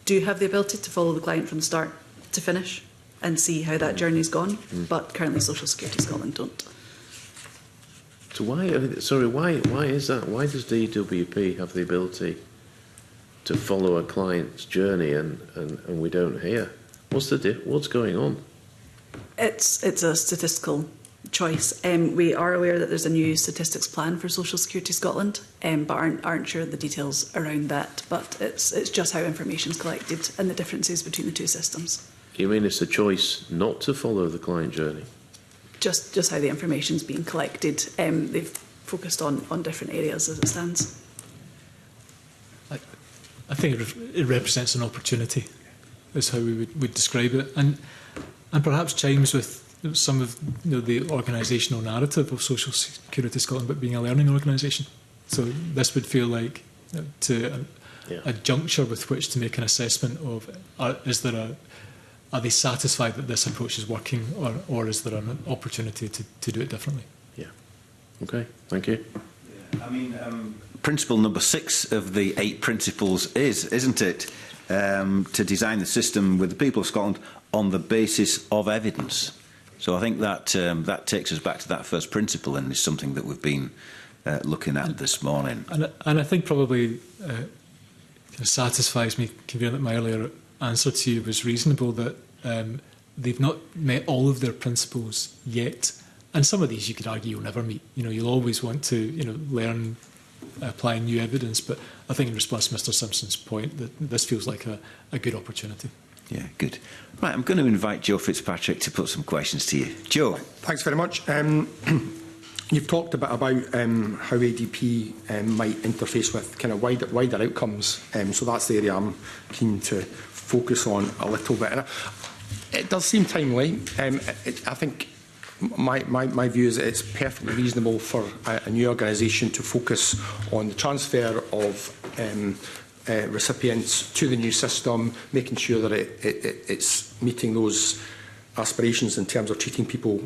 do have the ability to follow the client from start to finish and see how that journey's gone, but currently Social Security Scotland don't. So why is that? Why does DWP have the ability to follow a client's journey and we don't here? What's going on? It's a statistical choice. We are aware that there's a new statistics plan for Social Security Scotland, but aren't sure the details around that. But it's just how information is collected and the differences between the two systems. You mean it's a choice not to follow the client journey? Just how the information is being collected. They've focused on different areas as it stands. I think it represents an opportunity, is how we would describe it, and perhaps chimes with some of the organisational narrative of Social Security Scotland about being a learning organisation. So this would feel like a juncture with which to make an assessment of are they satisfied that this approach is working, or is there an opportunity to do it differently? Yeah. Okay. Thank you. Yeah. I mean, principle number 6 of the 8 principles isn't it, to design the system with the people of Scotland on the basis of evidence. So I think that that takes us back to that first principle, and is something that we've been looking at this morning. And I think probably kind of satisfies me, convening that my earlier answer to you was reasonable, that they've not met all of their principles yet. And some of these you could argue you'll never meet. You'll always want to learn, apply new evidence. But I think in response to Mr Simpson's point, that this feels like a good opportunity. Yeah, good. Right, I'm going to invite Joe Fitzpatrick to put some questions to you. Joe. Thanks very much. You've talked a bit about how ADP might interface with kind of wider outcomes. So that's the area I'm keen to focus on a little bit. And it does seem timely. I think my view is that it's perfectly reasonable for a new organisation to focus on the transfer of recipients to the new system, making sure that it's meeting those aspirations in terms of treating people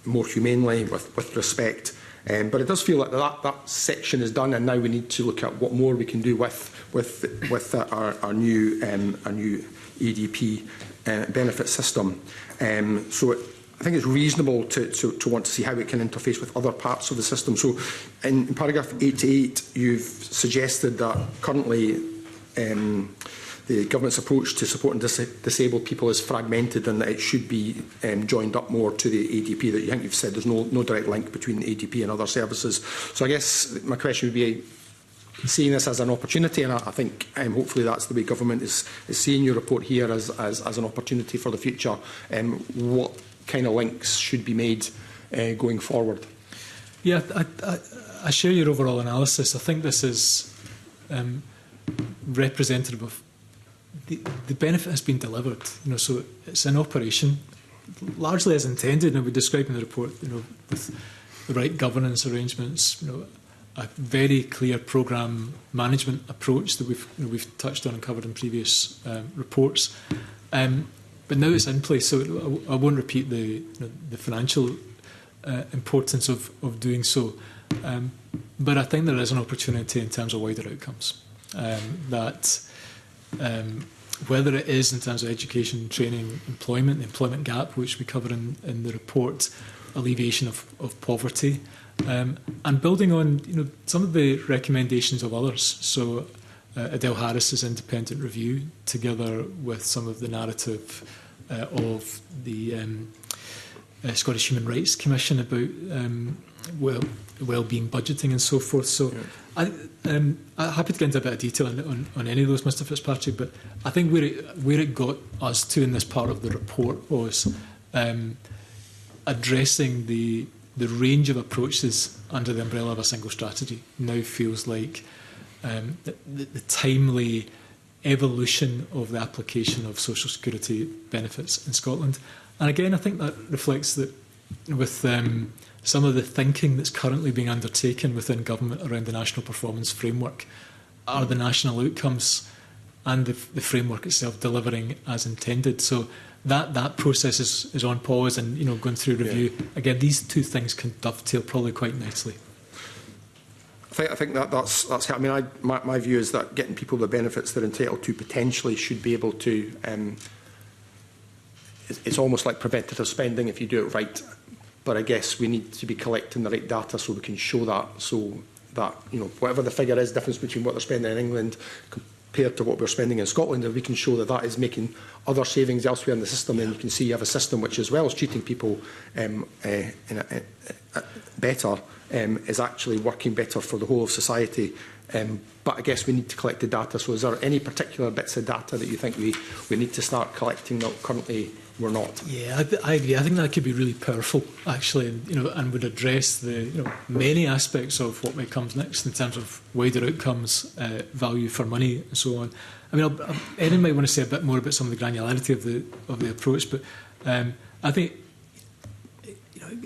more humanely, with respect. But it does feel like that section is done, and now we need to look at what more we can do with our new ADP benefit system. So I think it's reasonable to want to see how it can interface with other parts of the system. So in paragraph 88, you've suggested that currently the government's approach to supporting disabled people is fragmented, and that it should be joined up more to the ADP. That you think you've said there's no direct link between the ADP and other services. So I guess my question would be, seeing this as an opportunity, and I think hopefully that's the way government is seeing your report here as an opportunity for the future. What kind of links should be made going forward? Yeah, I share your overall analysis. I think this is representative of the benefit has been delivered. So it's an operation largely as intended, and we describe in the report, with the right governance arrangements, a very clear programme management approach that we've touched on and covered in previous reports. But now it's in place, so I won't repeat the financial importance of doing so. But I think there is an opportunity in terms of wider outcomes. That whether it is in terms of education, training, employment, the employment gap, which we cover in the report, alleviation of poverty, And building on some of the recommendations of others. So Adele Harris's independent review, together with some of the narrative of the Scottish Human Rights Commission about well-being budgeting and so forth. So I'm happy to get into a bit of detail on any of those, Mr Fitzpatrick, but I think where it got us to in this part of the report was addressing the range of approaches under the umbrella of a single strategy now feels like the timely evolution of the application of social security benefits in Scotland. And again, I think that reflects that with some of the thinking that's currently being undertaken within government around the national performance framework, are the national outcomes and the framework itself delivering as intended. So that process is on pause and going through review. Yeah. Again, these two things can dovetail probably quite nicely. I think that's. I mean, my view is that getting people the benefits they're entitled to potentially should be able to. It's almost like preventative spending if you do it right. But I guess we need to be collecting the right data so we can show that. So that whatever the figure is, difference between what they're spending in England compared to what we're spending in Scotland, if we can show that that is making other savings elsewhere in the system, then you can see you have a system which, as well as treating people better, is actually working better for the whole of society. But I guess we need to collect the data. So is there any particular bits of data that you think we need to start collecting that currently we're not? Yeah, I agree. I think that could be really powerful, actually, and would address the many aspects of what might come next in terms of wider outcomes, value for money, and so on. I mean, Erin might want to say a bit more about some of the granularity of the approach, but I think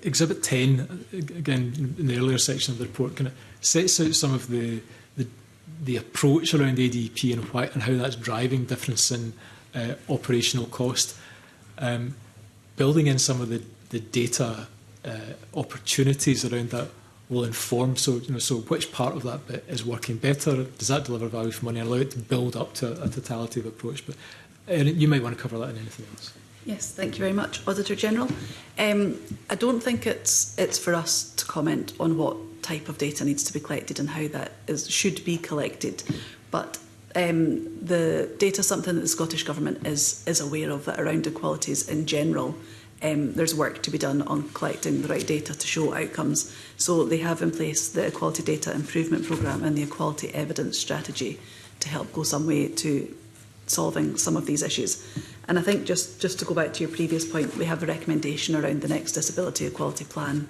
Exhibit 10, again in the earlier section of the report, kind of sets out some of the approach around ADP and how that's driving difference in operational cost. Building in some of the data opportunities around that will inform. So which part of that bit is working better? Does that deliver value for money and allow it to build up to a totality of approach? But you might want to cover that in anything else. Yes, thank you very much, Auditor General. I don't think it's for us to comment on what type of data needs to be collected and how that should be collected, but the data is something that the Scottish Government is aware of, that around equalities in general, there's work to be done on collecting the right data to show outcomes. So they have in place the Equality Data Improvement Programme and the Equality Evidence Strategy to help go some way to solving some of these issues. And I think just to go back to your previous point, we have a recommendation around the next Disability Equality Plan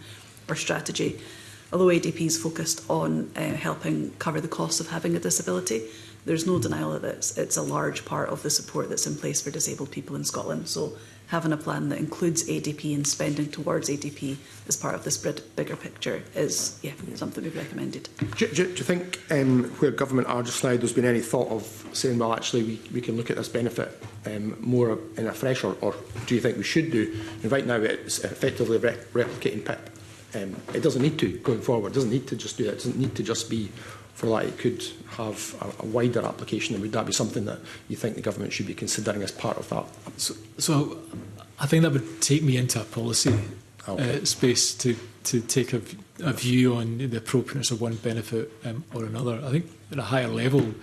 or strategy. Although ADP is focused on helping cover the costs of having a disability, there's no denial that it's a large part of the support that's in place for disabled people in Scotland. So having a plan that includes ADP and spending towards ADP as part of this bigger picture is something we've recommended. Do you think where government are just now, there's been any thought of saying, well, actually we can look at this benefit more in a fresh, or do you think we should do? And right now it's effectively replicating PIP. It doesn't need to going forward. It doesn't need to just do that. It doesn't need to just be for that. It could have a wider application. And would that be something that you think the government should be considering as part of that? So I think that would take me into a policy space to take a view on the appropriateness of one benefit or another. I think at a higher level,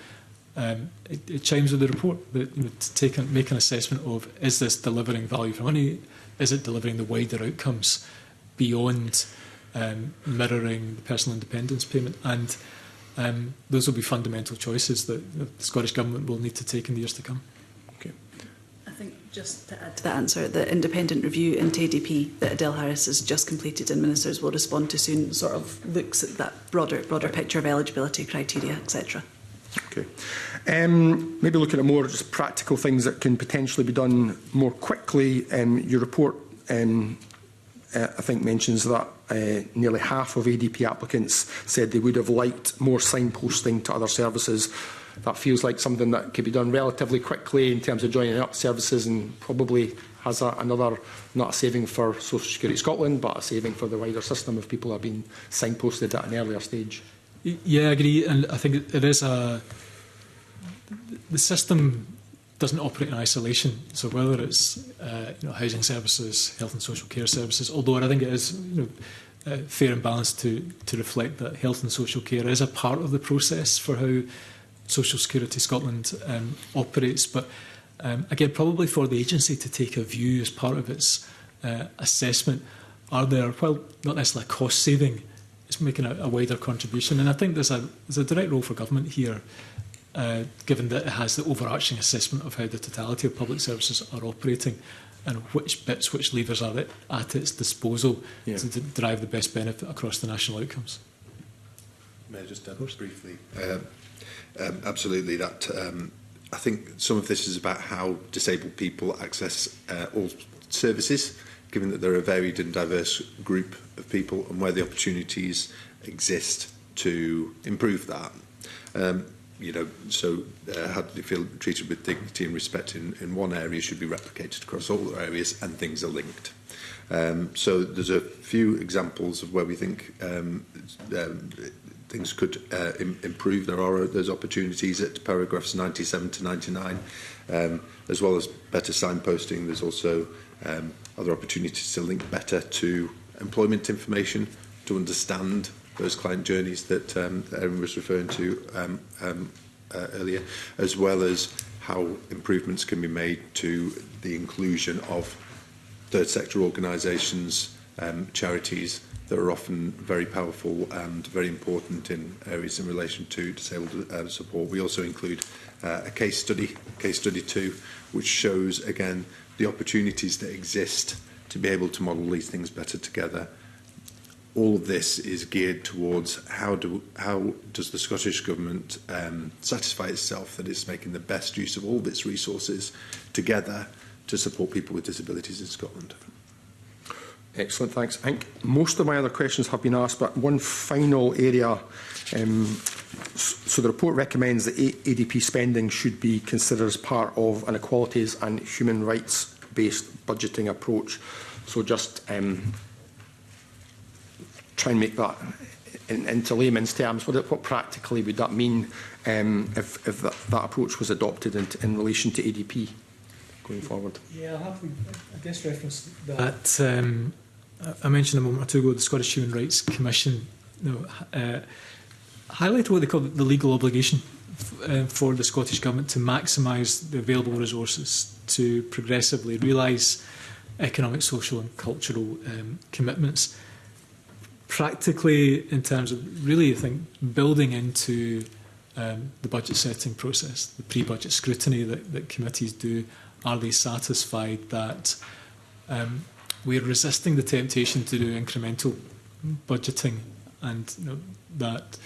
it chimes with the report that to make an assessment of, is this delivering value for money? Is it delivering the wider outcomes beyond mirroring the personal independence payment? And those will be fundamental choices that the Scottish Government will need to take in the years to come. Okay. I think just to add to that answer, the independent review into ADP that Adele Harris has just completed and Ministers will respond to soon sort of looks at that broader picture of eligibility criteria, etc. Okay. Maybe looking at more just practical things that can potentially be done more quickly. Your report, I think, mentions that nearly half of ADP applicants said they would have liked more signposting to other services. That feels like something that could be done relatively quickly in terms of joining up services, and probably has another, not a saving for Social Security Scotland, but a saving for the wider system if people are being signposted at an earlier stage. Yeah, I agree, and I think it is the system doesn't operate in isolation. So whether it's housing services, health and social care services, although I think it is fair and balanced to reflect that health and social care is a part of the process for how Social Security Scotland operates. But again, probably for the agency to take a view as part of its assessment, are there, well, not necessarily a cost saving, it's making a wider contribution. And I think there's a direct role for government here, given that it has the overarching assessment of how the totality of public services are operating and which bits, which levers are at its disposal to derive the best benefit across the national outcomes. May I just add briefly? Absolutely. That I think some of this is about how disabled people access all services, given that they're a varied and diverse group of people, and where the opportunities exist to improve that. So how do they feel treated with dignity and respect in one area should be replicated across all the areas, and things are linked. So there's a few examples of where we think things could improve. There's opportunities at paragraphs 97 to 99, as well as better signposting. There's also other opportunities to link better to employment information, to understand those client journeys that Erin was referring to earlier, as well as how improvements can be made to the inclusion of third sector organisations, charities that are often very powerful and very important in areas in relation to disabled support. We also include a case study 2, which shows again the opportunities that exist to be able to model these things better together. All of this is geared towards how does the Scottish Government satisfy itself that it's making the best use of all of its resources together to support people with disabilities in Scotland. Excellent, thanks. I think most of my other questions have been asked, but one final area. So the report recommends that ADP spending should be considered as part of an equalities and human rights-based budgeting approach. So just try and make that into layman's terms. What practically would that mean if that approach was adopted in relation to ADP going forward? Yeah, I'll have to, I guess, reference that. I mentioned a moment or two ago the Scottish Human Rights Commission highlighted what they call the legal obligation for the Scottish Government to maximise the available resources to progressively realise economic, social and cultural commitments. Practically, in terms of really, I think, building into the budget setting process, the pre-budget scrutiny that committees do, are they satisfied that we're resisting the temptation to do incremental budgeting, and that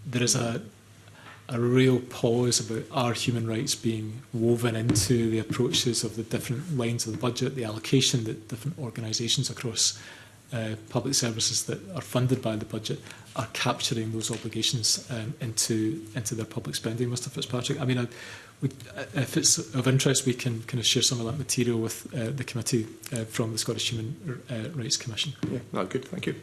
there is a real pause about our human rights being woven into the approaches of the different lines of the budget, the allocation that different organisations across public services that are funded by the budget are capturing those obligations into their public spending. Mr Fitzpatrick, I mean, if it's of interest, we can kind of share some of that material with the committee from the Scottish Human Rights Commission. Yeah, no, good, thank you.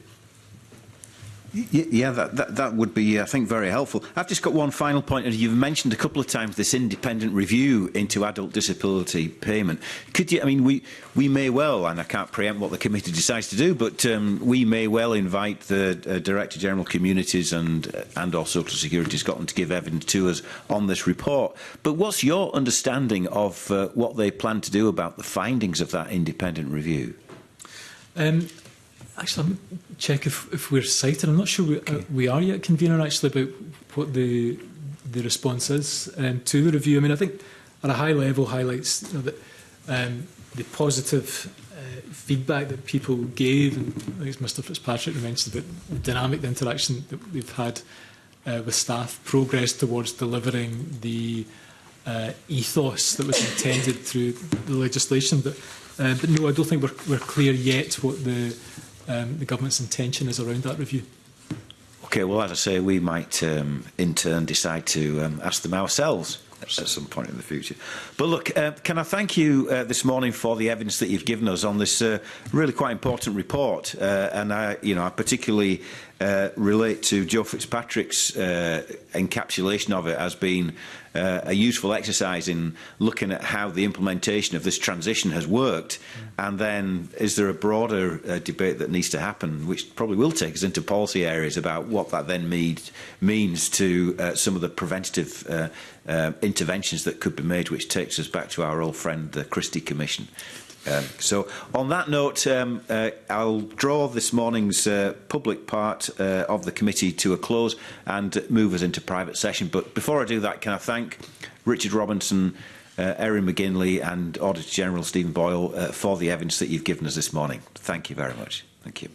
Yeah, that would be, I think, very helpful. I've just got one final point. You've mentioned a couple of times this independent review into adult disability payment. Could you, I mean, we may well, and I can't preempt what the committee decides to do, but we may well invite the Director General Communities and or Social Security Scotland to give evidence to us on this report. But what's your understanding of what they plan to do about the findings of that independent review? Actually, I'll check if we're cited. I'm not sure we are yet, convener, actually, about what the response is to the review. I mean, I think at a high level highlights that the positive feedback that people gave, and I think it's Mr Fitzpatrick who mentioned about the dynamic interaction that we've had with staff, progress towards delivering the ethos that was intended through the legislation. But no, I don't think we're clear yet what the government's intention is around that review. Okay, well, as I say, we might in turn decide to ask them ourselves at some point in the future. But look, can I thank you this morning for the evidence that you've given us on this really quite important report, and I particularly relate to Joe Fitzpatrick's encapsulation of it as being a useful exercise in looking at how the implementation of this transition has worked, and then is there a broader debate that needs to happen, which probably will take us into policy areas about what that then means to some of the preventative interventions that could be made, which takes us back to our old friend, the Christie Commission. So on that note, I'll draw this morning's public part of the committee to a close and move us into private session. But before I do that, can I thank Richard Robinson, Erin McGinley and Auditor General Stephen Boyle for the evidence that you've given us this morning. Thank you very much. Thank you.